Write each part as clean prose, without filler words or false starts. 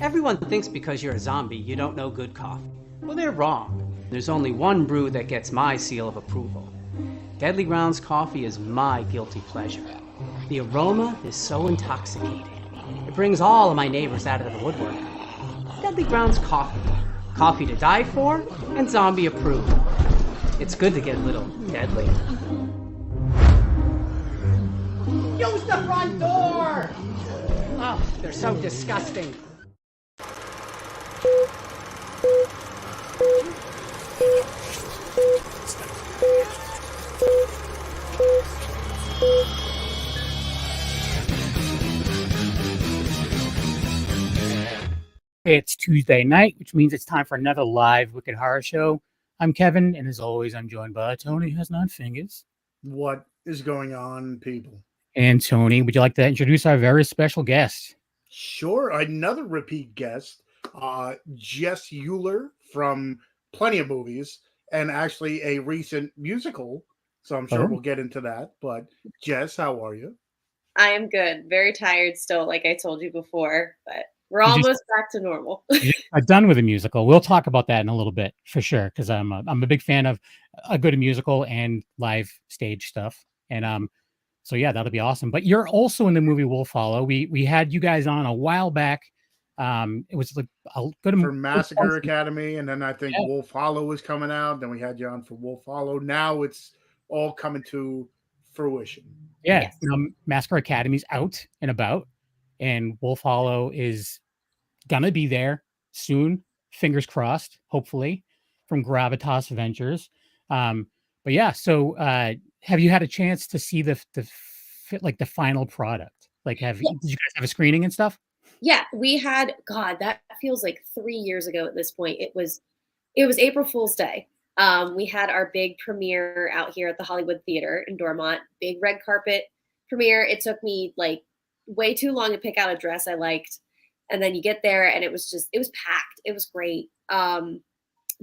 Everyone thinks because you're a zombie, you don't know good coffee. Well, they're wrong. There's only one brew that gets my seal of approval. Deadly Grounds coffee is my guilty pleasure. The aroma is so intoxicating. It brings all of my neighbors out of the woodwork. Deadly Grounds coffee. Coffee to die for and zombie approved. It's good to get a little deadly. Use the front door! Oh, they're so disgusting. It's Tuesday night, which means it's time for another live Wicked Horror Show. I'm Kevin, and as always, I'm joined by Tony, who has 9 fingers. What is going on, people? And Tony, would you like to introduce our very special guest? Sure. Another repeat guest, Jess Uhler from plenty of movies and actually a recent musical. So I'm sure we'll get into that. But Jess, how are you? I am good. Very tired still, like I told you before, but we're almost back to normal. I'm done with a musical. We'll talk about that in a little bit for sure, because I'm a big fan of a good musical and live stage stuff. And so yeah, that'll be awesome. But you're also in the movie Wolf Hollow. We had you guys on a while back. It was like a good for Massacre Academy, and then I think Wolf Hollow was coming out. Then we had you on for Wolf Hollow. Now it's all coming to fruition. Yeah, yes. Massacre Academy's out and about, and Wolf Hollow is gonna be there soon. Fingers crossed, hopefully, from Gravitas Ventures. But yeah, so have you had a chance to see the final product? Like, did you guys have a screening and stuff? Yeah, we had. God, that feels like 3 years ago at this point. It was April Fool's Day. We had our big premiere out here at the Hollywood Theater in Dormont. Big red carpet premiere. It took me like way too long to pick out a dress I liked. And then you get there and it was packed. It was great. The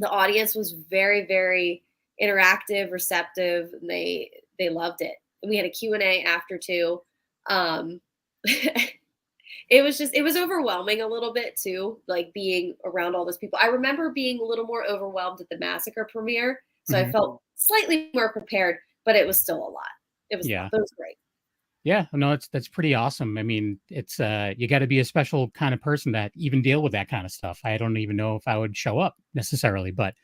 audience was very, very interactive, receptive. And they loved it. And we had a Q&A after too. It was overwhelming a little bit too, like being around all those people. I remember being a little more overwhelmed at the Massacre premiere. So I felt slightly more prepared, but it was still a lot. It was great. Yeah, no, that's pretty awesome. I mean, it's you got to be a special kind of person that even deal with that kind of stuff. I don't even know if I would show up necessarily, but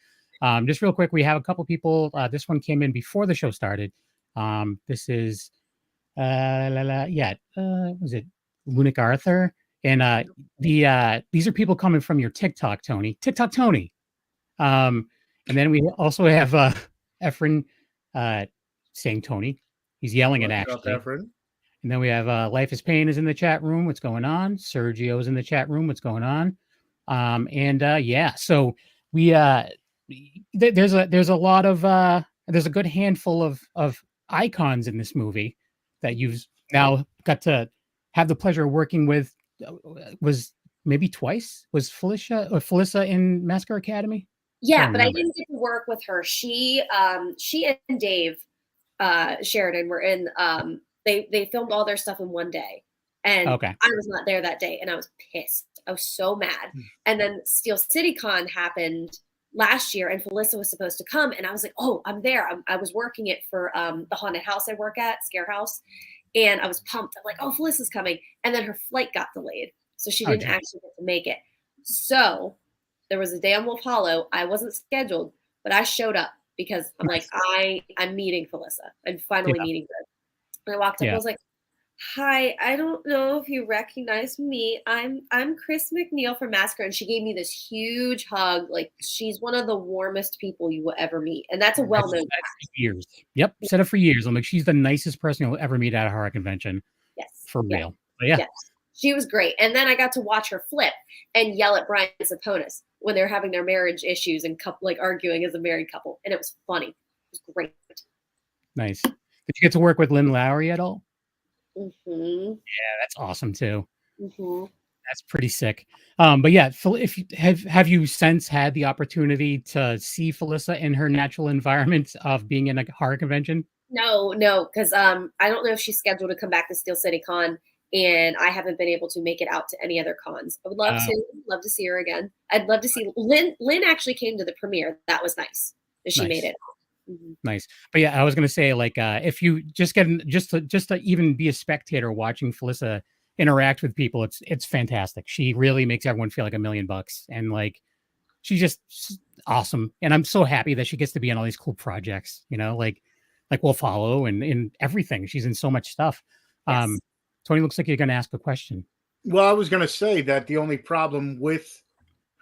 just real quick, we have a couple people. This one came in before the show started. This is was it Lunic Arthur? And these are people coming from your TikTok, Tony. TikTok Tony. And then we also have Efren saying Tony. He's yelling it actually. And then we have Life is Pain is in the chat room. What's going on? Sergio's in the chat room. What's going on? So we there's a lot of there's a good handful of icons in this movie that you've now got to have the pleasure of working with. Was maybe twice? Was Felissa in Massacre Academy? Yeah, but I didn't get to work with her. She and Dave Sheridan were in. They filmed all their stuff in one day, and I was not there that day, and I was pissed. I was so mad. And then Steel City Con happened last year, and Felissa was supposed to come, and I was like, "Oh, I'm there." I was working it for the haunted house I work at, Scare House, and I was pumped. I'm like, "Oh, Felissa's coming," and then her flight got delayed, so she didn't actually get to make it. So there was a day on Wolf Hollow. I wasn't scheduled, but I showed up because I'm like, I'm meeting Felissa. I'm finally meeting her. And I walked up. I was like, "Hi, I don't know if you recognize me. I'm Chris McNeil from Massacre." And she gave me this huge hug. Like, she's one of the warmest people you will ever meet. And that's a well-known fact. Years. Yep. Said it for years. I'm like, she's the nicest person you'll ever meet at a horror convention. Yes. For real. But yeah. Yes. She was great. And then I got to watch her flip and yell at Brian Saponis when they were having their marriage issues and arguing as a married couple. And it was funny. It was great. Nice. Did you get to work with Lynn Lowry at all? Mm-hmm. Yeah, that's awesome too. Mm-hmm. That's pretty sick. But yeah, if you have you since had the opportunity to see Felissa in her natural environment of being in a horror convention? No, because I don't know if she's scheduled to come back to Steel City Con. and I haven't been able to make it out to any other cons. I would love to see her again. I'd love to see Lynn. Lynn actually came to the premiere. That was nice. She made it. Mm-hmm. Nice. But yeah, I was gonna say, like, if you just get just to even be a spectator watching Felissa interact with people, it's fantastic. She really makes everyone feel like $1 million, and like she's just awesome. And I'm so happy that she gets to be in all these cool projects, you know, like We'll Follow and in everything. She's in so much stuff. Yes. Tony, looks like you're gonna ask a question. Well, I was gonna say that the only problem with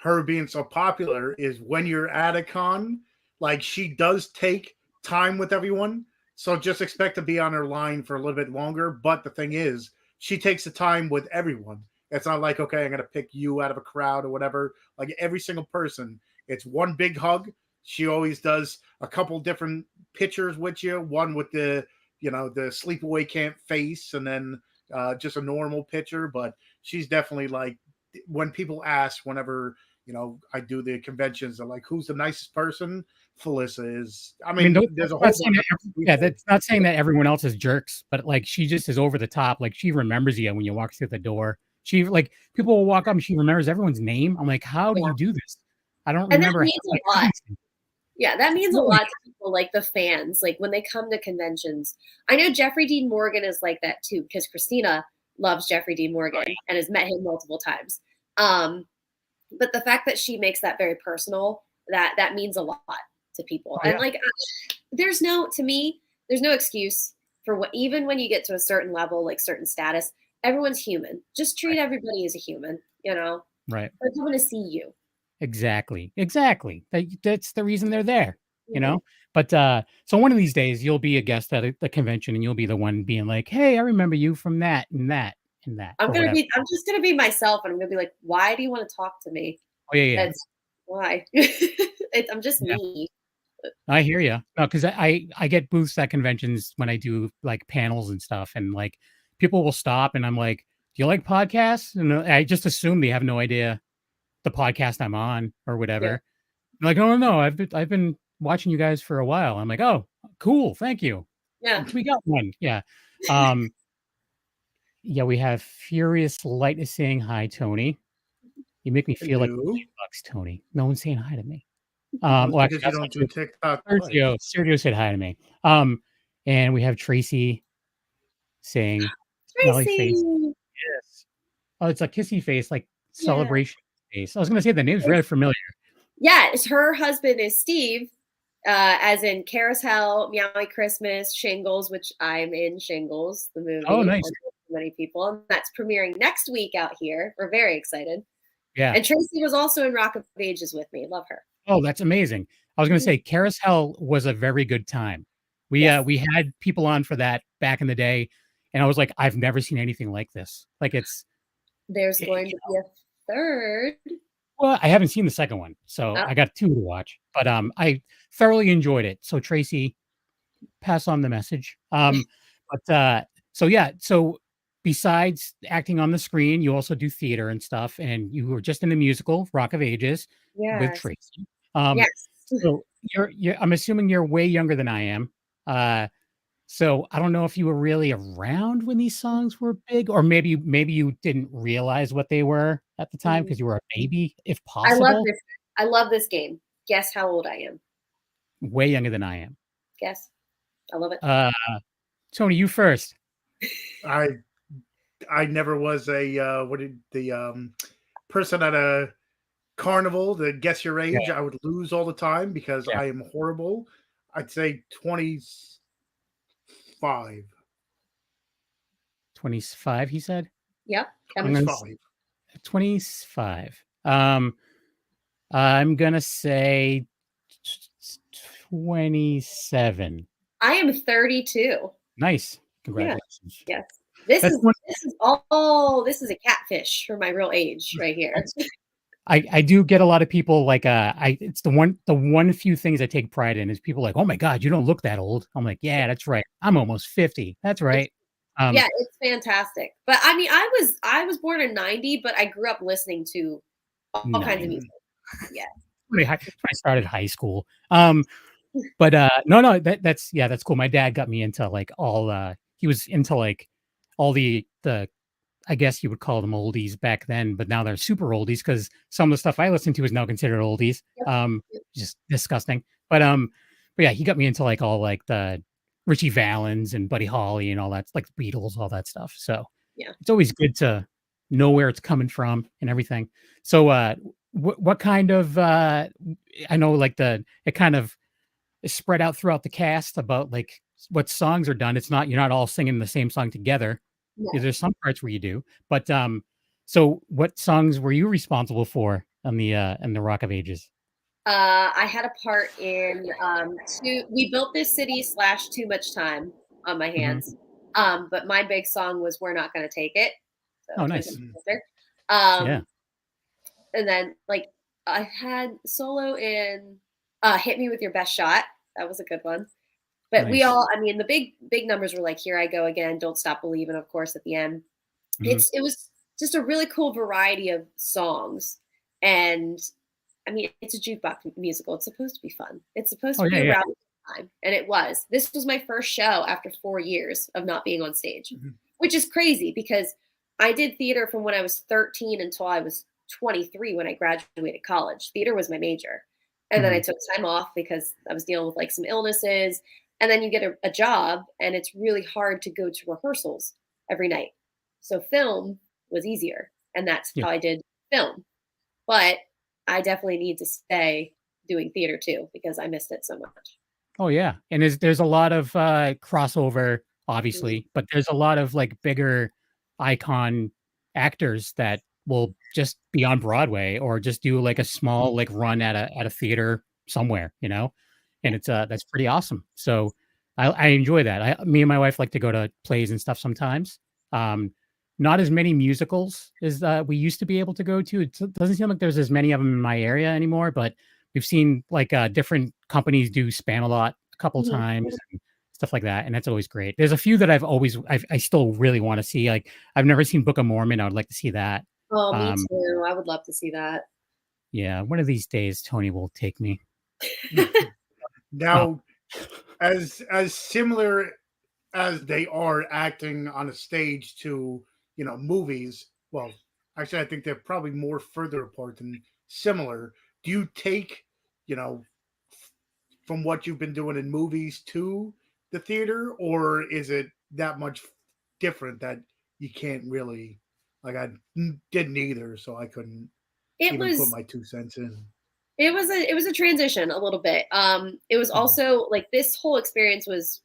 her being so popular is when you're at a con, like she does take time with everyone. So just expect to be on her line for a little bit longer. But the thing is, she takes the time with everyone. It's not like, okay, I'm going to pick you out of a crowd or whatever. Like every single person, it's one big hug. She always does a couple different pictures with you. One with the, you know, the sleepaway camp face, and then just a normal picture. But she's definitely like, when people ask, whenever, you know, I do the conventions, they're like, who's the nicest person? Felissa is. I mean there's a whole that's not saying that everyone else is jerks, but like she just is over the top. Like she remembers you when you walk through the door. She, like, people will walk up and she remembers everyone's name. I'm like, how do you do this? I don't remember. That means a lot. Yeah, that means a lot to people, like the fans, like when they come to conventions. I know Jeffrey Dean Morgan is like that too, because Christina loves Jeffrey Dean Morgan and has met him multiple times. But the fact that she makes that very personal, that means a lot to people. And like, there's no excuse for what, even when you get to a certain level, like certain status, everyone's human. Just treat everybody as a human, you know? Right. They're coming to see you. Exactly. That's the reason they're there, you know? But so one of these days you'll be a guest at the convention and you'll be the one being like, hey, I remember you from that and that and that. I'm just gonna be myself, and I'm gonna be like, why do you want to talk to me? Oh yeah. That's why. I'm just me. I hear you. No, because I get booths at conventions when I do like panels and stuff, and like people will stop and I'm like, do you like podcasts? And I just assume they have no idea the podcast I'm on or whatever. Yeah. Like, oh no, I've been watching you guys for a while. I'm like, oh, cool, thank you. Yeah, we got one. Yeah. Yeah, we have Furious Light is saying hi, Tony. You make me feel like $1 bucks, Tony. No one's saying hi to me. Well, because you don't do TikTok. Sergio said hi to me. And we have Tracy saying Tracy. Face. Yes. Oh, it's a kissy face, like celebration face. I was gonna say the name's really familiar. Yeah, her husband is Steve, as in Carousel, Meowie Christmas, Shingles, which I'm in Shingles, the movie. Oh, nice. Many people, and that's premiering next week out here. We're very excited. Yeah. And Tracy was also in Rock of Ages with me. Love her. Oh, that's amazing. I was going to say Carousel was a very good time. We had people on for that back in the day, and I was like, I've never seen anything like this. Like there's going to be a third. Well, I haven't seen the second one, so I got 2 to watch. But I thoroughly enjoyed it. So Tracy, pass on the message. So besides acting on the screen, you also do theater and stuff, and you were just in the musical Rock of Ages with Tracy. Yes. So you're I'm assuming you're way younger than I am. So I don't know if you were really around when these songs were big, or maybe you didn't realize what they were at the time because you were a baby, if possible. I love this game. Guess how old I am. Way younger than I am. Guess. I love it. Tony, you first. I never was a person at a carnival to guess your age. I would lose all the time because I am horrible. I'd say 25. 25, he said? Yep. 25. I'm gonna say 27. I am 32. Nice. Congratulations. Yeah. Yes. This is a catfish for my real age right here. I do get a lot of people like it's the one few things I take pride in is people like, oh my God, you don't look that old. I'm like, yeah, that's right. I'm almost 50. That's right. Yeah, it's fantastic. But I mean, I was born in 90, but I grew up listening to all kinds of music. Yeah. I started high school. But no, that's cool. My dad got me into like all he was into like all the I guess you would call them oldies back then, but now they're super oldies because some of the stuff I listen to is now considered oldies. Just disgusting. But yeah, he got me into like all like the Richie Valens and Buddy Holly and all that, like the Beatles, all that stuff. So Yeah. it's always good to know where it's coming from and everything. So what kind of I know like it kind of is spread out throughout the cast about like what songs are done. It's not, you're not all singing the same song together. No. There's some parts where you do, but so what songs were you responsible for on the Rock of Ages? I had a part in we built this city / Too Much Time on my hands. But my big song was We're Not Gonna Take It. So oh, nice. Yeah. And then like I had solo in Hit Me With Your Best Shot. That was a good one. But nice. The big numbers were like Here I Go Again, Don't Stop Believing, of course, at the end. It was just a really cool variety of songs. And I mean, it's a jukebox musical. It's supposed to be fun. It's supposed to be around time. And it was. This was my first show after 4 years of not being on stage, which is crazy because I did theater from when I was 13 until I was 23 when I graduated college. Theater was my major. And then I took time off because I was dealing with like some illnesses. And then you get a job and it's really hard to go to rehearsals every night. So film was easier. And that's how I did film. But I definitely need to stay doing theater too because I missed it so much. Oh yeah. And there's a lot of crossover, obviously, but there's a lot of like bigger icon actors that will just be on Broadway or just do like a small like run at a theater somewhere, you know? And it's that's pretty awesome. So I enjoy that. Me and my wife like to go to plays and stuff sometimes. Not as many musicals as we used to be able to go to. It doesn't seem like there's as many of them in my area anymore, but we've seen like different companies do Spamalot a couple times and stuff like that. And that's always great. There's a few that I still really want to see. Like I've never seen Book of Mormon. I would like to see that. Oh, me too. I would love to see that. Yeah. One of these days, Tony will take me. Now, as similar as they are acting on a stage to, movies, well, actually, I think they're probably more further apart than similar. Do you take, from what you've been doing in movies to the theater, or is it that much different that you can't really, like I didn't either, so I couldn't put my 2 cents in. It was a transition a little bit. It was also like this whole experience was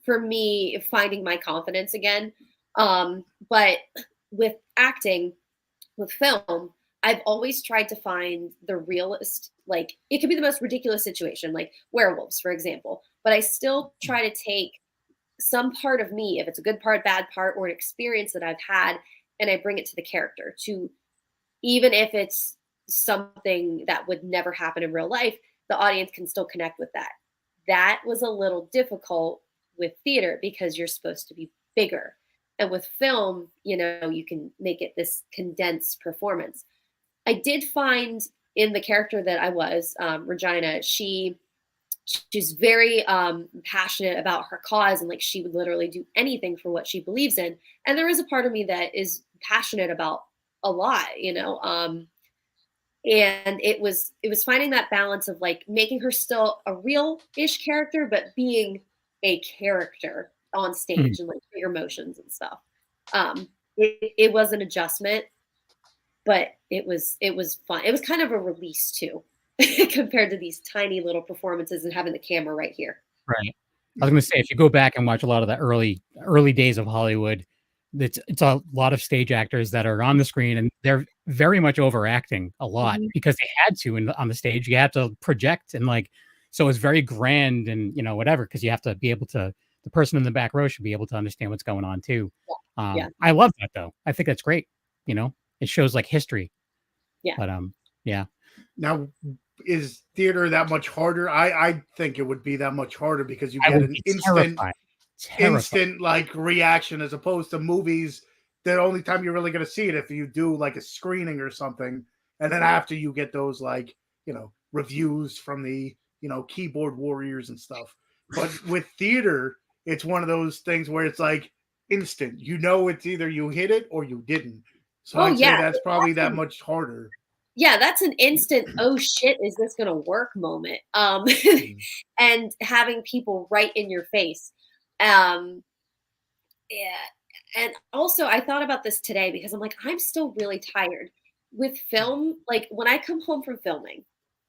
for me finding my confidence again. But with acting, with film, I've always tried to find the realist, like it could be the most ridiculous situation, like werewolves, for example. But I still try to take some part of me, if it's a good part, bad part, or an experience that I've had, and I bring it to the character to, even if it's something that would never happen in real life, the audience can still connect with that. That was a little difficult with theater because you're supposed to be bigger. And with film, you can make it this condensed performance. I did find in the character that I was, Regina, she's very passionate about her cause, and like she would literally do anything for what she believes in. And there is a part of me that is passionate about a lot, and it was finding that balance of like making her still a real-ish character, but being a character on stage and like bigger emotions and stuff. It was an adjustment, but it was fun. It was kind of a release too, compared to these tiny little performances and having the camera right here. Right. I was going to say, if you go back and watch a lot of the early days of Hollywood, it's a lot of stage actors that are on the screen and they're very much overacting a lot because they had to on the stage. You had to project and like, so it's very grand and whatever, because you have to be able to, the person in the back row should be able to understand what's going on too. I love that though. I think that's great. It shows like history. Yeah. But yeah. Now, is theater that much harder? I think it would be that much harder because you get an instant like reaction, as opposed to movies. The only time you're really going to see it if you do like a screening or something, and then after you get those like reviews from the keyboard warriors and stuff. But with theater, it's one of those things where it's like instant. You know, it's either you hit it or you didn't. So I'd say that's probably that much harder. Yeah, that's an instant, oh shit, is this gonna work moment. And having people right in your face. Yeah. And also I thought about this today because I'm like, I'm still really tired. With film, like when I come home from filming,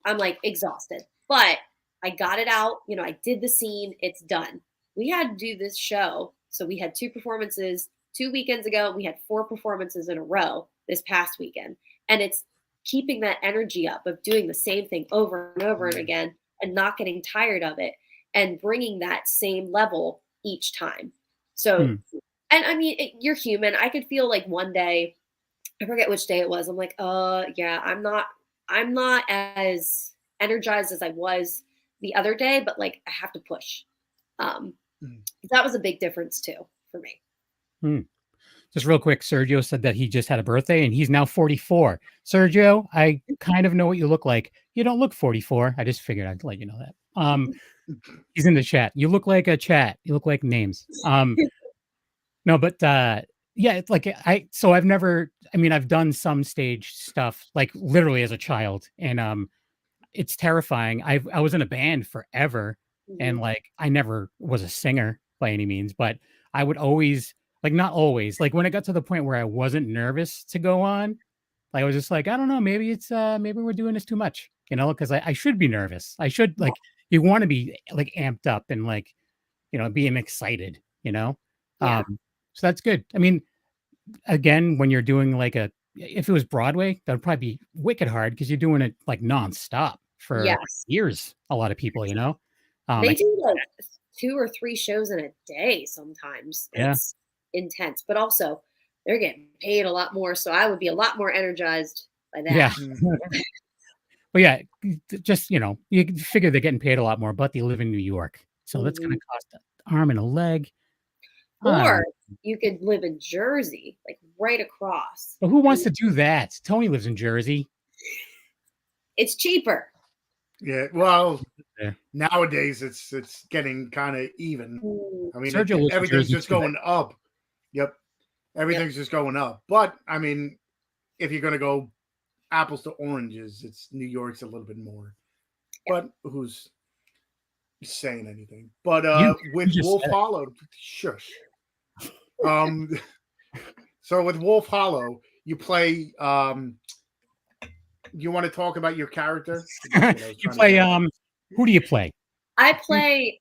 I'm like exhausted. But I got it out, I did the scene, it's done. We had to do this show. So we had 2 performances 2 weekends ago. We had 4 performances in a row this past weekend. And it's keeping that energy up of doing the same thing over and over and again and not getting tired of it and bringing that same level each time. So, and I mean, you're human. I could feel like one day, I forget which day it was. I'm like, yeah, I'm not as energized as I was the other day, but like I have to push. That was a big difference too for me. Just real quick, Sergio said that he just had a birthday and he's now 44. Sergio, I kind of know what you look like. You don't look 44. I just figured I'd let you know that. He's in the chat. You look like a chat. You look like names. No, but yeah, it's like I've done some stage stuff like literally as a child, and it's terrifying. I was in a band forever, and like I never was a singer by any means, but I would always, like, not always, like when it got to the point where I wasn't nervous to go on, like I was just like, I don't know, maybe it's maybe we're doing this too much, because I should be nervous. I should, like, you want to be like amped up and like, being excited, Yeah. so that's good. I mean, again, when you're doing like if it was Broadway, that would probably be wicked hard because you're doing it like nonstop for years. A lot of people, they do like 2 or 3 shows in a day sometimes. It's intense, but also they're getting paid a lot more. So I would be a lot more energized by that. Yeah. But yeah, just, you figure they're getting paid a lot more, but they live in New York. So that's going to cost an arm and a leg. Or you could live in Jersey, like right across. But who wants to do that? Tony lives in Jersey. It's cheaper. Yeah, well, nowadays it's getting kind of even. I mean, everything's just going up. Yep, everything's just going up. But I mean, if you're gonna go apples to oranges, it's New York's a little bit more. But who's saying anything? But with Wolf Hollow, shush. So with Wolf Hollow, you play. You want to talk about your character? You play. Who do you play? I play.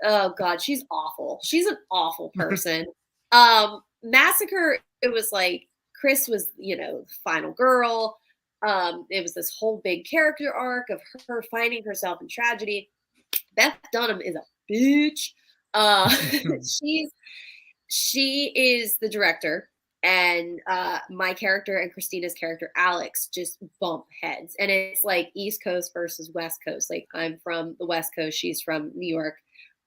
Oh God, she's awful. She's an awful person. Massacre. It was like Chris was, final girl. It was this whole big character arc of her finding herself in tragedy. Beth Dunham is a bitch. She is the director, and my character and Christina's character Alex just bump heads, and it's like East Coast versus West Coast. Like I'm from the West Coast, she's from New York,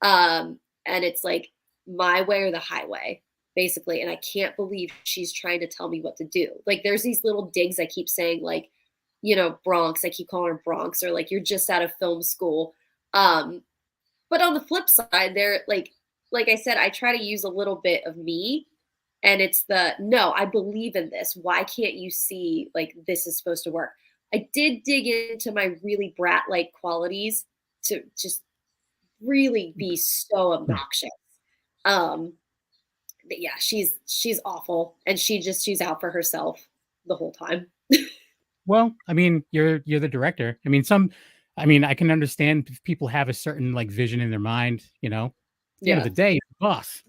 and it's like my way or the highway, basically. And I can't believe she's trying to tell me what to do. Like there's these little digs I keep saying, like, Bronx. I keep calling her Bronx, or like you're just out of film school. But on the flip side, they're like I said, I try to use a little bit of me, and it's no, I believe in this. Why can't you see like this is supposed to work? I did dig into my really brat-like qualities to just really be so obnoxious. But yeah, she's awful, and she's out for herself the whole time. Well, I mean, you're the director. I mean, I can understand if people have a certain like vision in their mind, At the end of the day, you're the boss.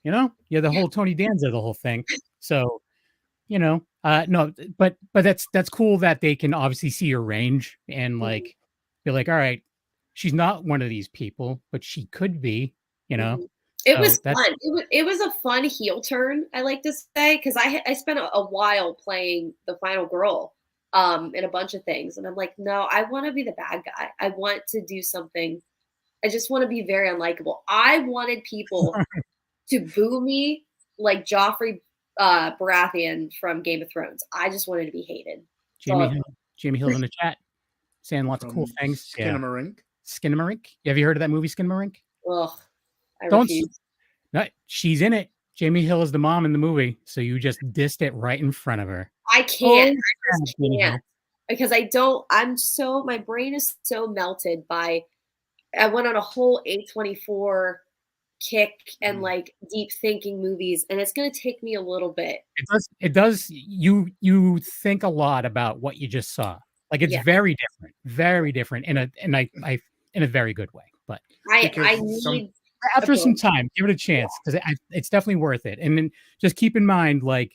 You're the whole Tony Danza, the whole thing. So, no, but that's cool that they can obviously see your range and like be like, all right, she's not one of these people, but she could be, It was fun. It was a fun heel turn, I like to say, because I spent a while playing the final girl in a bunch of things, and I'm like, no, I want to be the bad guy. I want to do something. I just want to be very unlikable. I wanted people to boo me like Joffrey Baratheon from Game of Thrones. I just wanted to be hated. Jamie Hill's in the chat saying lots of cool things. Skinamarink. Skinamarink. Have you heard of that movie, Skinamarink? Ugh, I refuse. No, she's in it. Jamie Hill is the mom in the movie, so you just dissed it right in front of her. I can't. I just can't. Because my brain is so melted by, I went on a whole A24 kick and like deep thinking movies, and it's going to take me a little bit. It does. You think a lot about what you just saw. Like it's very different in a very good way. But I need after some time, give it a chance because it's definitely worth it. And then just keep in mind, like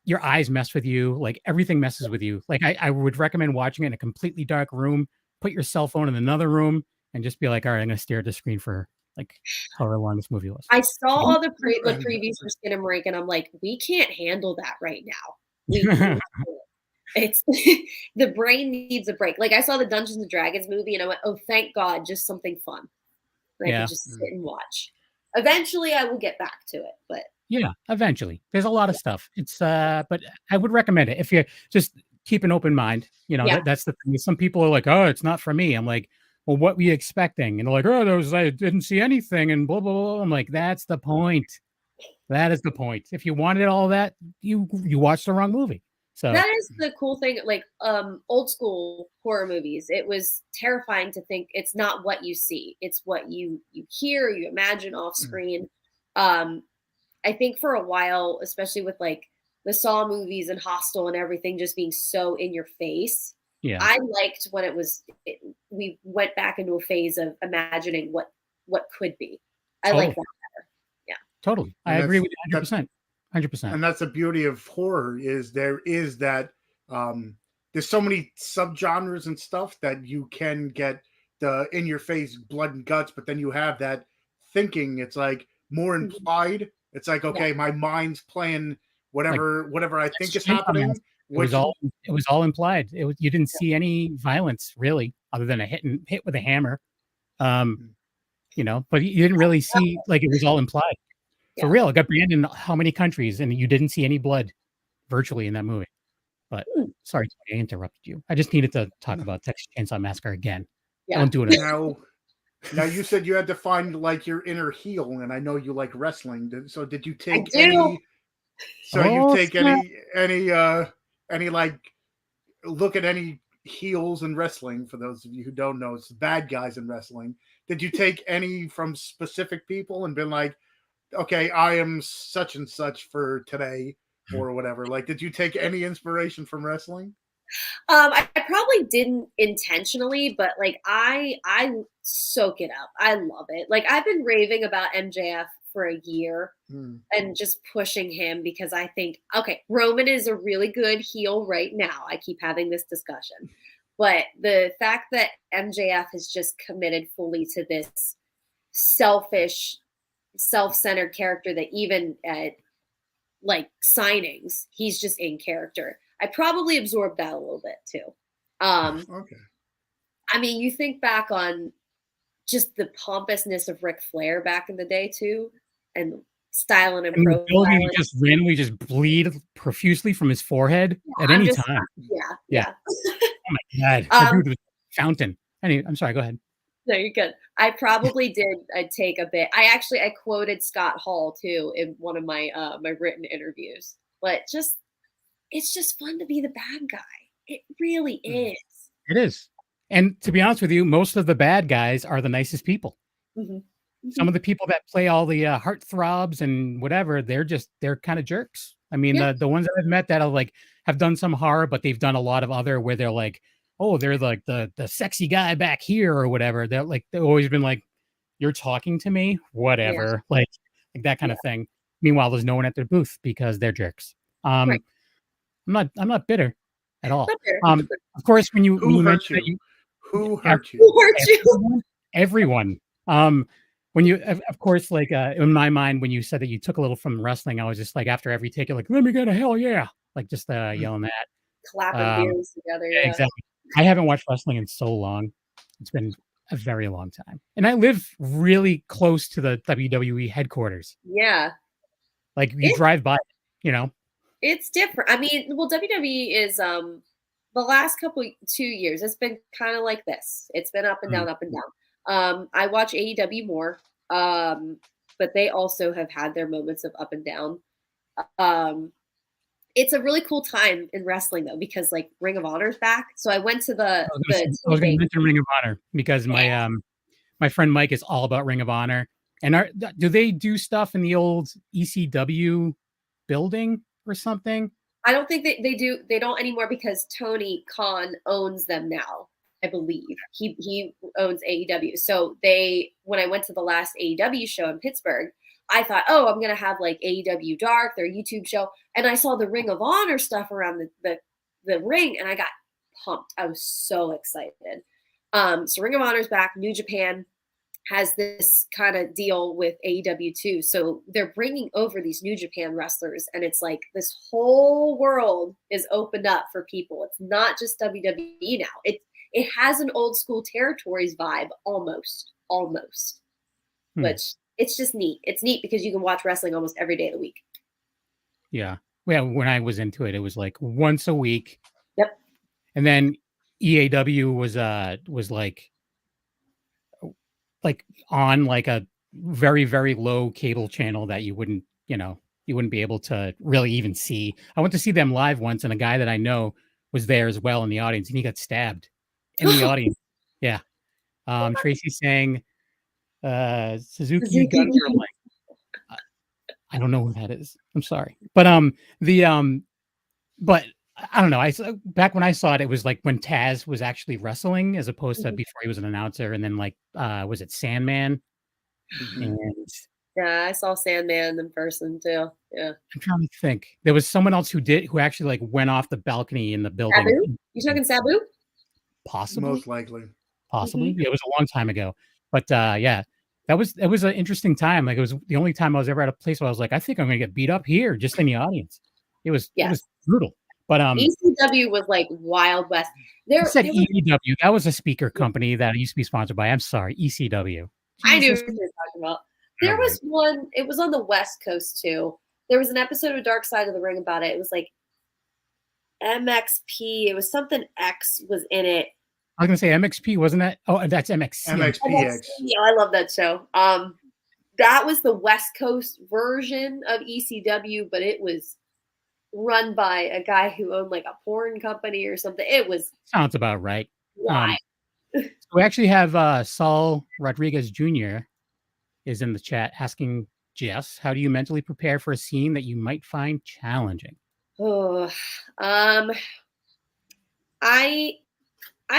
your eyes mess with you, like everything messes with you. Like I would recommend watching it in a completely dark room. Put your cell phone in another room and just be like, all right, I'm gonna stare at the screen for like however long this movie was. I saw all the previews for Skin and Rank, and I'm like, we can't handle that right now. It's the brain needs a break. Like I saw the Dungeons and Dragons movie, and I went, oh, thank God, just something fun. I could just sit and watch. Eventually, I will get back to it, but yeah, eventually. There's a lot of stuff. It's but I would recommend it if you just keep an open mind. You know, that's the thing. Some people are like, oh, it's not for me. I'm like, well, what were you expecting? And they're like, oh, I didn't see anything, and blah blah blah. I'm like, that's the point. That is the point. If you wanted all that, you watched the wrong movie. So that is the cool thing. Like old school horror movies, it was terrifying to think it's not what you see; it's what you hear, you imagine off screen. I think for a while, especially with like the Saw movies and Hostel and everything just being so in your face. Yeah, I liked when we went back into a phase of imagining what could be. I like that better. Yeah, totally. I agree with you 100%. 100%. And that's the beauty of horror is that there's so many subgenres and stuff that you can get the in your face blood and guts, but then you have that thinking. It's like more implied. It's like, okay, my mind's playing whatever I think is happening. It was all implied. You didn't see any violence really, other than a hit with a hammer. You know, but you didn't really see, like, it was all implied. For real, it got banned in how many countries, and you didn't see any blood virtually in that movie. But sorry, I interrupted you. I just needed to talk about Texas Chainsaw Massacre again. Yeah. Don't do it. Now you said you had to find like your inner heel, and I know you like wrestling. So did you take any? So you take any like look at any heels in wrestling? For those of you who don't know, it's bad guys in wrestling. Did you take any from specific people and been like, okay, I am such and such for today or whatever? Like, did you take any inspiration from wrestling? I probably didn't intentionally, but like I soak it up. I love it. Like I've been raving about MJF for a year and just pushing him because I think, okay, Roman is a really good heel right now. I keep having this discussion. But the fact that MJF has just committed fully to this selfish, self-centered character that even at like signings, he's just in character. I probably absorbed that a little bit too. Okay. I mean, you think back on just the pompousness of Ric Flair back in the day too, and styling and the ability to just randomly just bleed profusely from his forehead at any time. Yeah. Oh my God. The dude was a fountain. Anyway, I'm sorry, go ahead. No, you're good. I probably did take a bit. I quoted Scott Hall too in one of my my written interviews. But it's just fun to be the bad guy. It really is. It is. And to be honest with you, most of the bad guys are the nicest people. Some of the people that play all the heartthrobs and whatever, they're kind of jerks. I mean, the ones that I've met that have done some horror, but they've done a lot of other where they're like, oh, they're like the sexy guy back here or whatever. They've always been like, you're talking to me, whatever, like that kind of thing. Meanwhile, there's no one at their booth because they're jerks. Right. I'm not bitter at all. Of course, when you mentioned that who hurt you? Everyone. When you, of course, like in my mind, when you said that you took a little from wrestling, I was just like, after every take, you're like, let me get a hell yeah, like just yelling that, clapping beers together. Yeah, exactly. I haven't watched wrestling in so long. It's been a very long time, and I live really close to the WWE headquarters. Yeah, like you drive by, you know. It's different. I mean, well, WWE is the last 2 years. It's been kind of like this. It's been up and down, up and down. I watch AEW more. but they also have had their moments of up and down. It's a really cool time in wrestling though, because like Ring of Honor's back. So I went to I was going to mention Ring of Honor because my friend Mike is all about Ring of Honor. And do they do stuff in the old ECW building or something? I don't think they do. They don't anymore because Tony Khan owns them now. I believe he owns AEW. So when I went to the last AEW show in Pittsburgh, I thought, oh, I'm gonna have like AEW Dark, their YouTube show, and I saw the Ring of Honor stuff around the ring, and I got pumped. I was so excited. So Ring of Honor's back. New Japan has this kind of deal with AEW too. So they're bringing over these New Japan wrestlers, and it's like this whole world is opened up for people. It's not just WWE now. It has an old school territories vibe almost, which it's just neat. It's neat because you can watch wrestling almost every day of the week. Yeah. Well, when I was into it, it was like once a week. Yep. And then EAW was like on like a very, very low cable channel that you wouldn't be able to really even see. I went to see them live once, and a guy that I know was there as well in the audience, and he got stabbed in the audience. Yeah. Tracy's saying Suzuki guns are like, I don't know what that is. I'm sorry. But but I don't know. Back when I saw it, it was like when Taz was actually wrestling as opposed to before he was an announcer. And then like, was it Sandman? And yeah, I saw Sandman in person too. Yeah. I'm trying to think. There was someone else who actually like went off the balcony in the building. Sabu? You talking Sabu? Possibly. Most likely. Possibly. Yeah, it was a long time ago. But yeah, it was an interesting time. Like it was the only time I was ever at a place where I was like, I think I'm gonna get beat up here just in the audience. It was brutal. But ECW was like Wild West. ECW. That was a speaker company that used to be sponsored by. I'm sorry, ECW. I knew what you were talking about. There was one. It was on the West Coast too. There was an episode of Dark Side of the Ring about it. It was like MXP. It was something X was in it. I was gonna say MXP, wasn't that? Oh, that's MXC. MXPX. Yeah, I love that show. That was the West Coast version of ECW, but it was run by a guy who owned like a porn company or something. It was sounds about right. Why? We actually have Saul Rodriguez Jr. is in the chat asking Jess, how do you mentally prepare for a scene that you might find challenging? Oh, I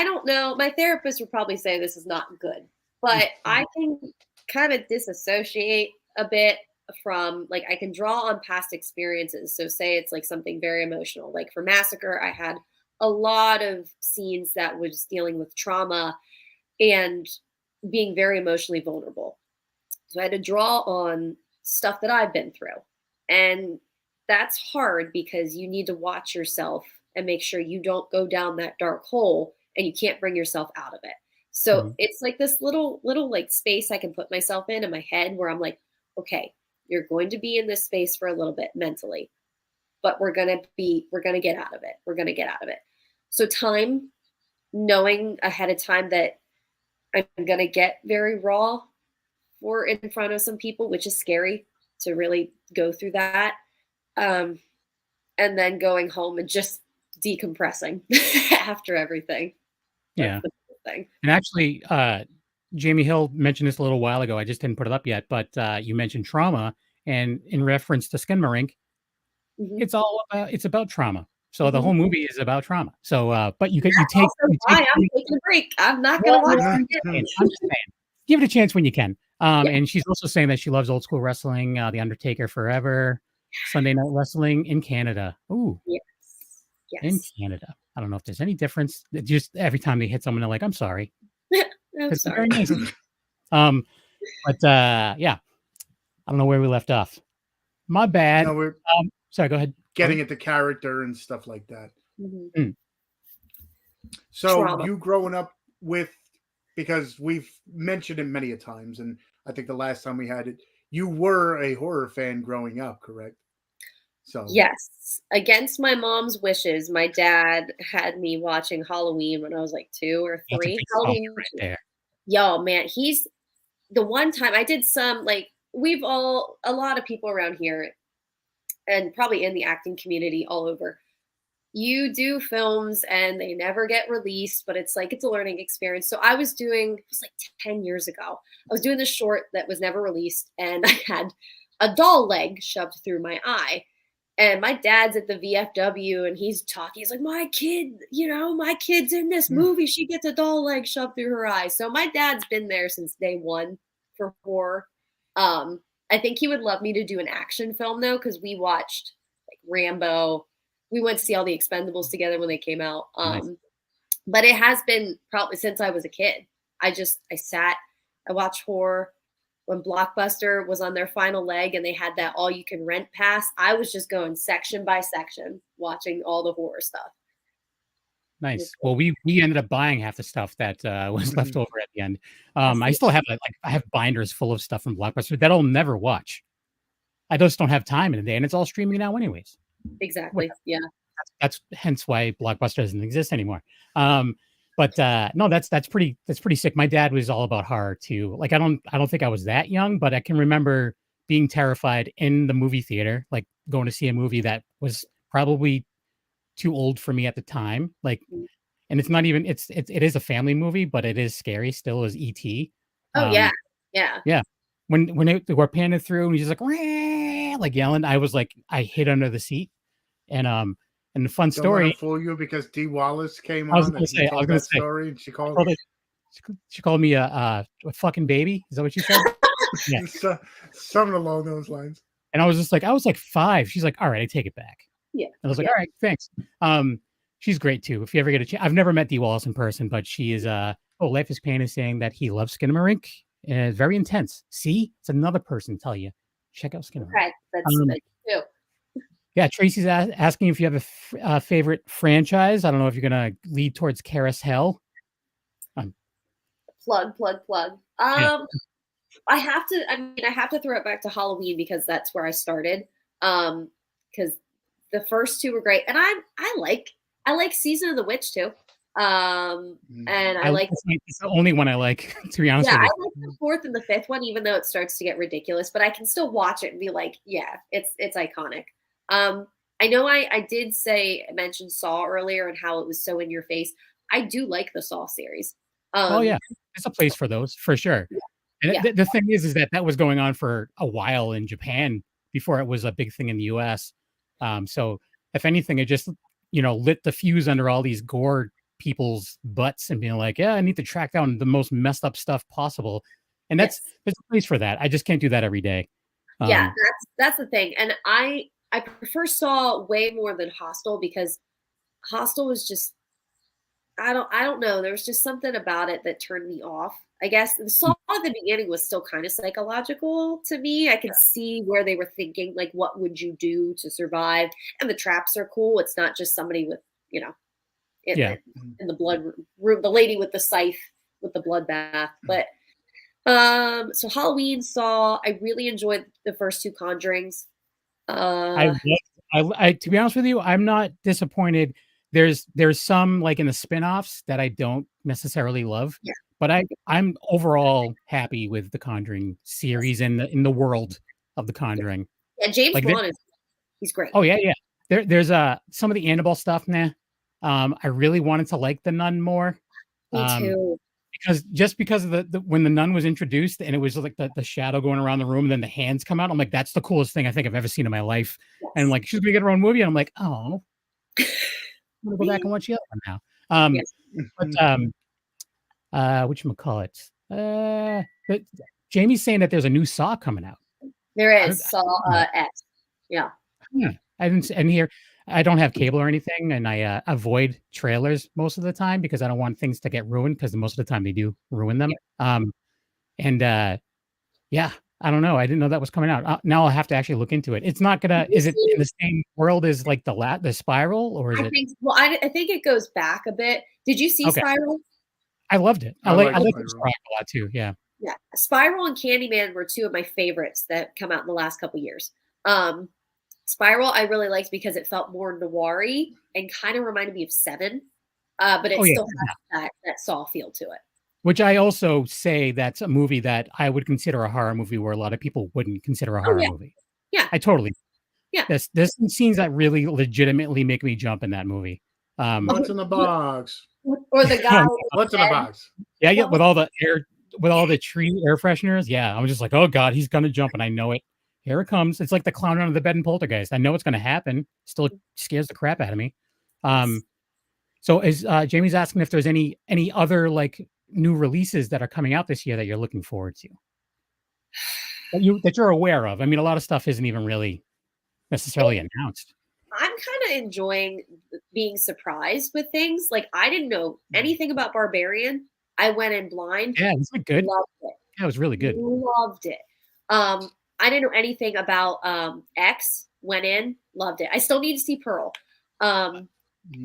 don't know. My therapist would probably say this is not good, but I can kind of disassociate a bit from, like, I can draw on past experiences. So say it's like something very emotional. Like for Massacre, I had a lot of scenes that was dealing with trauma and being very emotionally vulnerable. So I had to draw on stuff that I've been through. And that's hard because you need to watch yourself and make sure you don't go down that dark hole and you can't bring yourself out of it. So it's like this little like space I can put myself in my head where I'm like, okay, you're going to be in this space for a little bit mentally, but we're going to get out of it. We're going to get out of it. So time, knowing ahead of time that I'm going to get very raw or in front of some people, which is scary to really go through that. And then going home and just decompressing after everything. Yeah. Thing. And actually, Jamie Hill mentioned this a little while ago. I just didn't put it up yet, but you mentioned trauma, and in reference to Skinmarink, it's about trauma. So the whole movie is about trauma. So, but you take. I'm taking a break. I'm not going to watch it. I'm just saying, give it a chance when you can. And she's also saying that she loves old school wrestling, The Undertaker Forever, Sunday Night Wrestling in Canada. Ooh, yes. In Canada. I don't know if there's any difference. Just every time they hit someone, they're like, "I'm sorry." I'm sorry. Nice. But yeah, I don't know where we left off. My bad. No, we're sorry. Go ahead. Getting into character and stuff like that. Mm-hmm. So trauma. You growing up with, because we've mentioned it many a times, and I think the last time we had it, you were a horror fan growing up, correct? So yes, against my mom's wishes, my dad had me watching Halloween when I was like 2 or 3. Halloween right there. Yo, man, he's the one time I did some like a lot of people around here, and probably in the acting community all over, you do films and they never get released, but it's like, it's a learning experience. So it was like 10 years ago, I was doing this short that was never released, and I had a doll leg shoved through my eye. And my dad's at the VFW and he's talking. He's like, my kid's in this movie. She gets a doll leg shoved through her eye. So my dad's been there since day one for horror. I think he would love me to do an action film though, because we watched like Rambo. We went to see all the Expendables together when they came out. Nice. But it has been probably since I was a kid. I watched horror. When Blockbuster was on their final leg and they had that all you can rent pass, I was just going section by section, watching all the horror stuff. Nice. Well, we ended up buying half the stuff that was left over at the end. I still have I have binders full of stuff from Blockbuster that I'll never watch. I just don't have time in a day, and it's all streaming now anyways. Exactly. Yeah. That's hence why Blockbuster doesn't exist anymore. But no, that's pretty sick. My dad was all about horror too. Like I don't think I was that young, but I can remember being terrified in the movie theater, like going to see a movie that was probably too old for me at the time. Like, and it's not even it is a family movie, but it is scary still as E.T. Oh yeah. When they were panning through and he's just like yelling, I was like, I hid under the seat. And the fun story. Don't fool you because Dee Wallace came on. I was going to say story, and she called me a fucking baby. Is that what she said? Yeah, something along those lines. And I was like 5. She's like, all right, I take it back. Yeah. And I was like, all right, thanks. She's great too. If you ever get a chance, I've never met Dee Wallace in person, but she is. Life is Pain is saying that he loves Skinamarink and it's very intense. See, it's another person tell you check out Skinamarink. Okay, that's too. Yeah, Tracy's asking if you have a favorite franchise. I don't know if you're gonna lead towards Karis Hell. Plug. Yeah. I have to throw it back to Halloween because that's where I started. Because the first two were great, and I like Season of the Witch too. And I like it's the only one I like, to be honest with you. I like the 4th and the 5th one, even though it starts to get ridiculous. But I can still watch it and be like, yeah, it's iconic. I know I did mention Saw earlier and how it was so in your face. I do like the Saw series. Oh yeah, there's a place for those for sure. Yeah. And the thing is that was going on for a while in Japan before it was a big thing in the US. So if anything, it just lit the fuse under all these gore people's butts and being like, yeah, I need to track down the most messed up stuff possible. And there's a place for that. I just can't do that every day. Yeah, that's the thing. And I prefer Saw way more than Hostel because Hostel was just I don't know. There was just something about it that turned me off. I guess the Saw at the beginning was still kind of psychological to me. I could see where they were thinking, like, what would you do to survive? And the traps are cool. It's not just somebody with, in the blood room, the lady with the scythe with the bloodbath. But so Halloween, Saw, I really enjoyed the first 2 Conjurings. I to be honest with you, I'm not disappointed. There's some like in the spin-offs that I don't necessarily love, but I'm overall happy with the Conjuring series and in the world of the Conjuring. Yeah, James Wan he's great. Oh yeah. There's some of the Annabelle stuff. I really wanted to like the Nun more. Me too. Because of the when the Nun was introduced and it was like the shadow going around the room and then the hands come out. I'm like, that's the coolest thing I think I've ever seen in my life. Yes. And like, she's gonna get her own movie. And I'm like, oh, I'm gonna go back and watch the other one now. But whatchamacallit? But Jamie's saying that there's a new Saw coming out. There is Saw X. Yeah. I didn't and here. I don't have cable or anything, and I avoid trailers most of the time because I don't want things to get ruined because most of the time they do ruin them. I don't know. I didn't know that was coming out. Now I'll have to actually look into it. It's not gonna. Is it in the same world as like the Spiral, or is it? I think it goes back a bit. Did you see Spiral? I loved it. I like Spiral a lot too. Yeah. Yeah, Spiral and Candyman were 2 of my favorites that come out in the last couple years. Spiral I really liked because it felt more noir-y and kind of reminded me of Seven, but it still has that Saw feel to it. Which I also say that's a movie that I would consider a horror movie where a lot of people wouldn't consider a horror movie. Yeah. I totally. Yeah. There's some scenes that really legitimately make me jump in that movie. What's in the box? Or the guy. What's in the box? Yeah, with all the tree air fresheners. Yeah, I'm just like, oh God, he's gonna jump, and I know it. Here it comes. It's like the clown under the bed in Poltergeist. I know it's gonna happen. Still scares the crap out of me. So is Jamie's asking if there's any other like new releases that are coming out this year that you're looking forward to that you're aware of. I mean, a lot of stuff isn't even really necessarily announced. I'm kind of enjoying being surprised with things. Like I didn't know anything about Barbarian. I went in blind. Yeah, was it good? Loved it. Yeah, it was really good. Loved it. I didn't know anything about X. Went in, loved it. I still need to see Pearl. And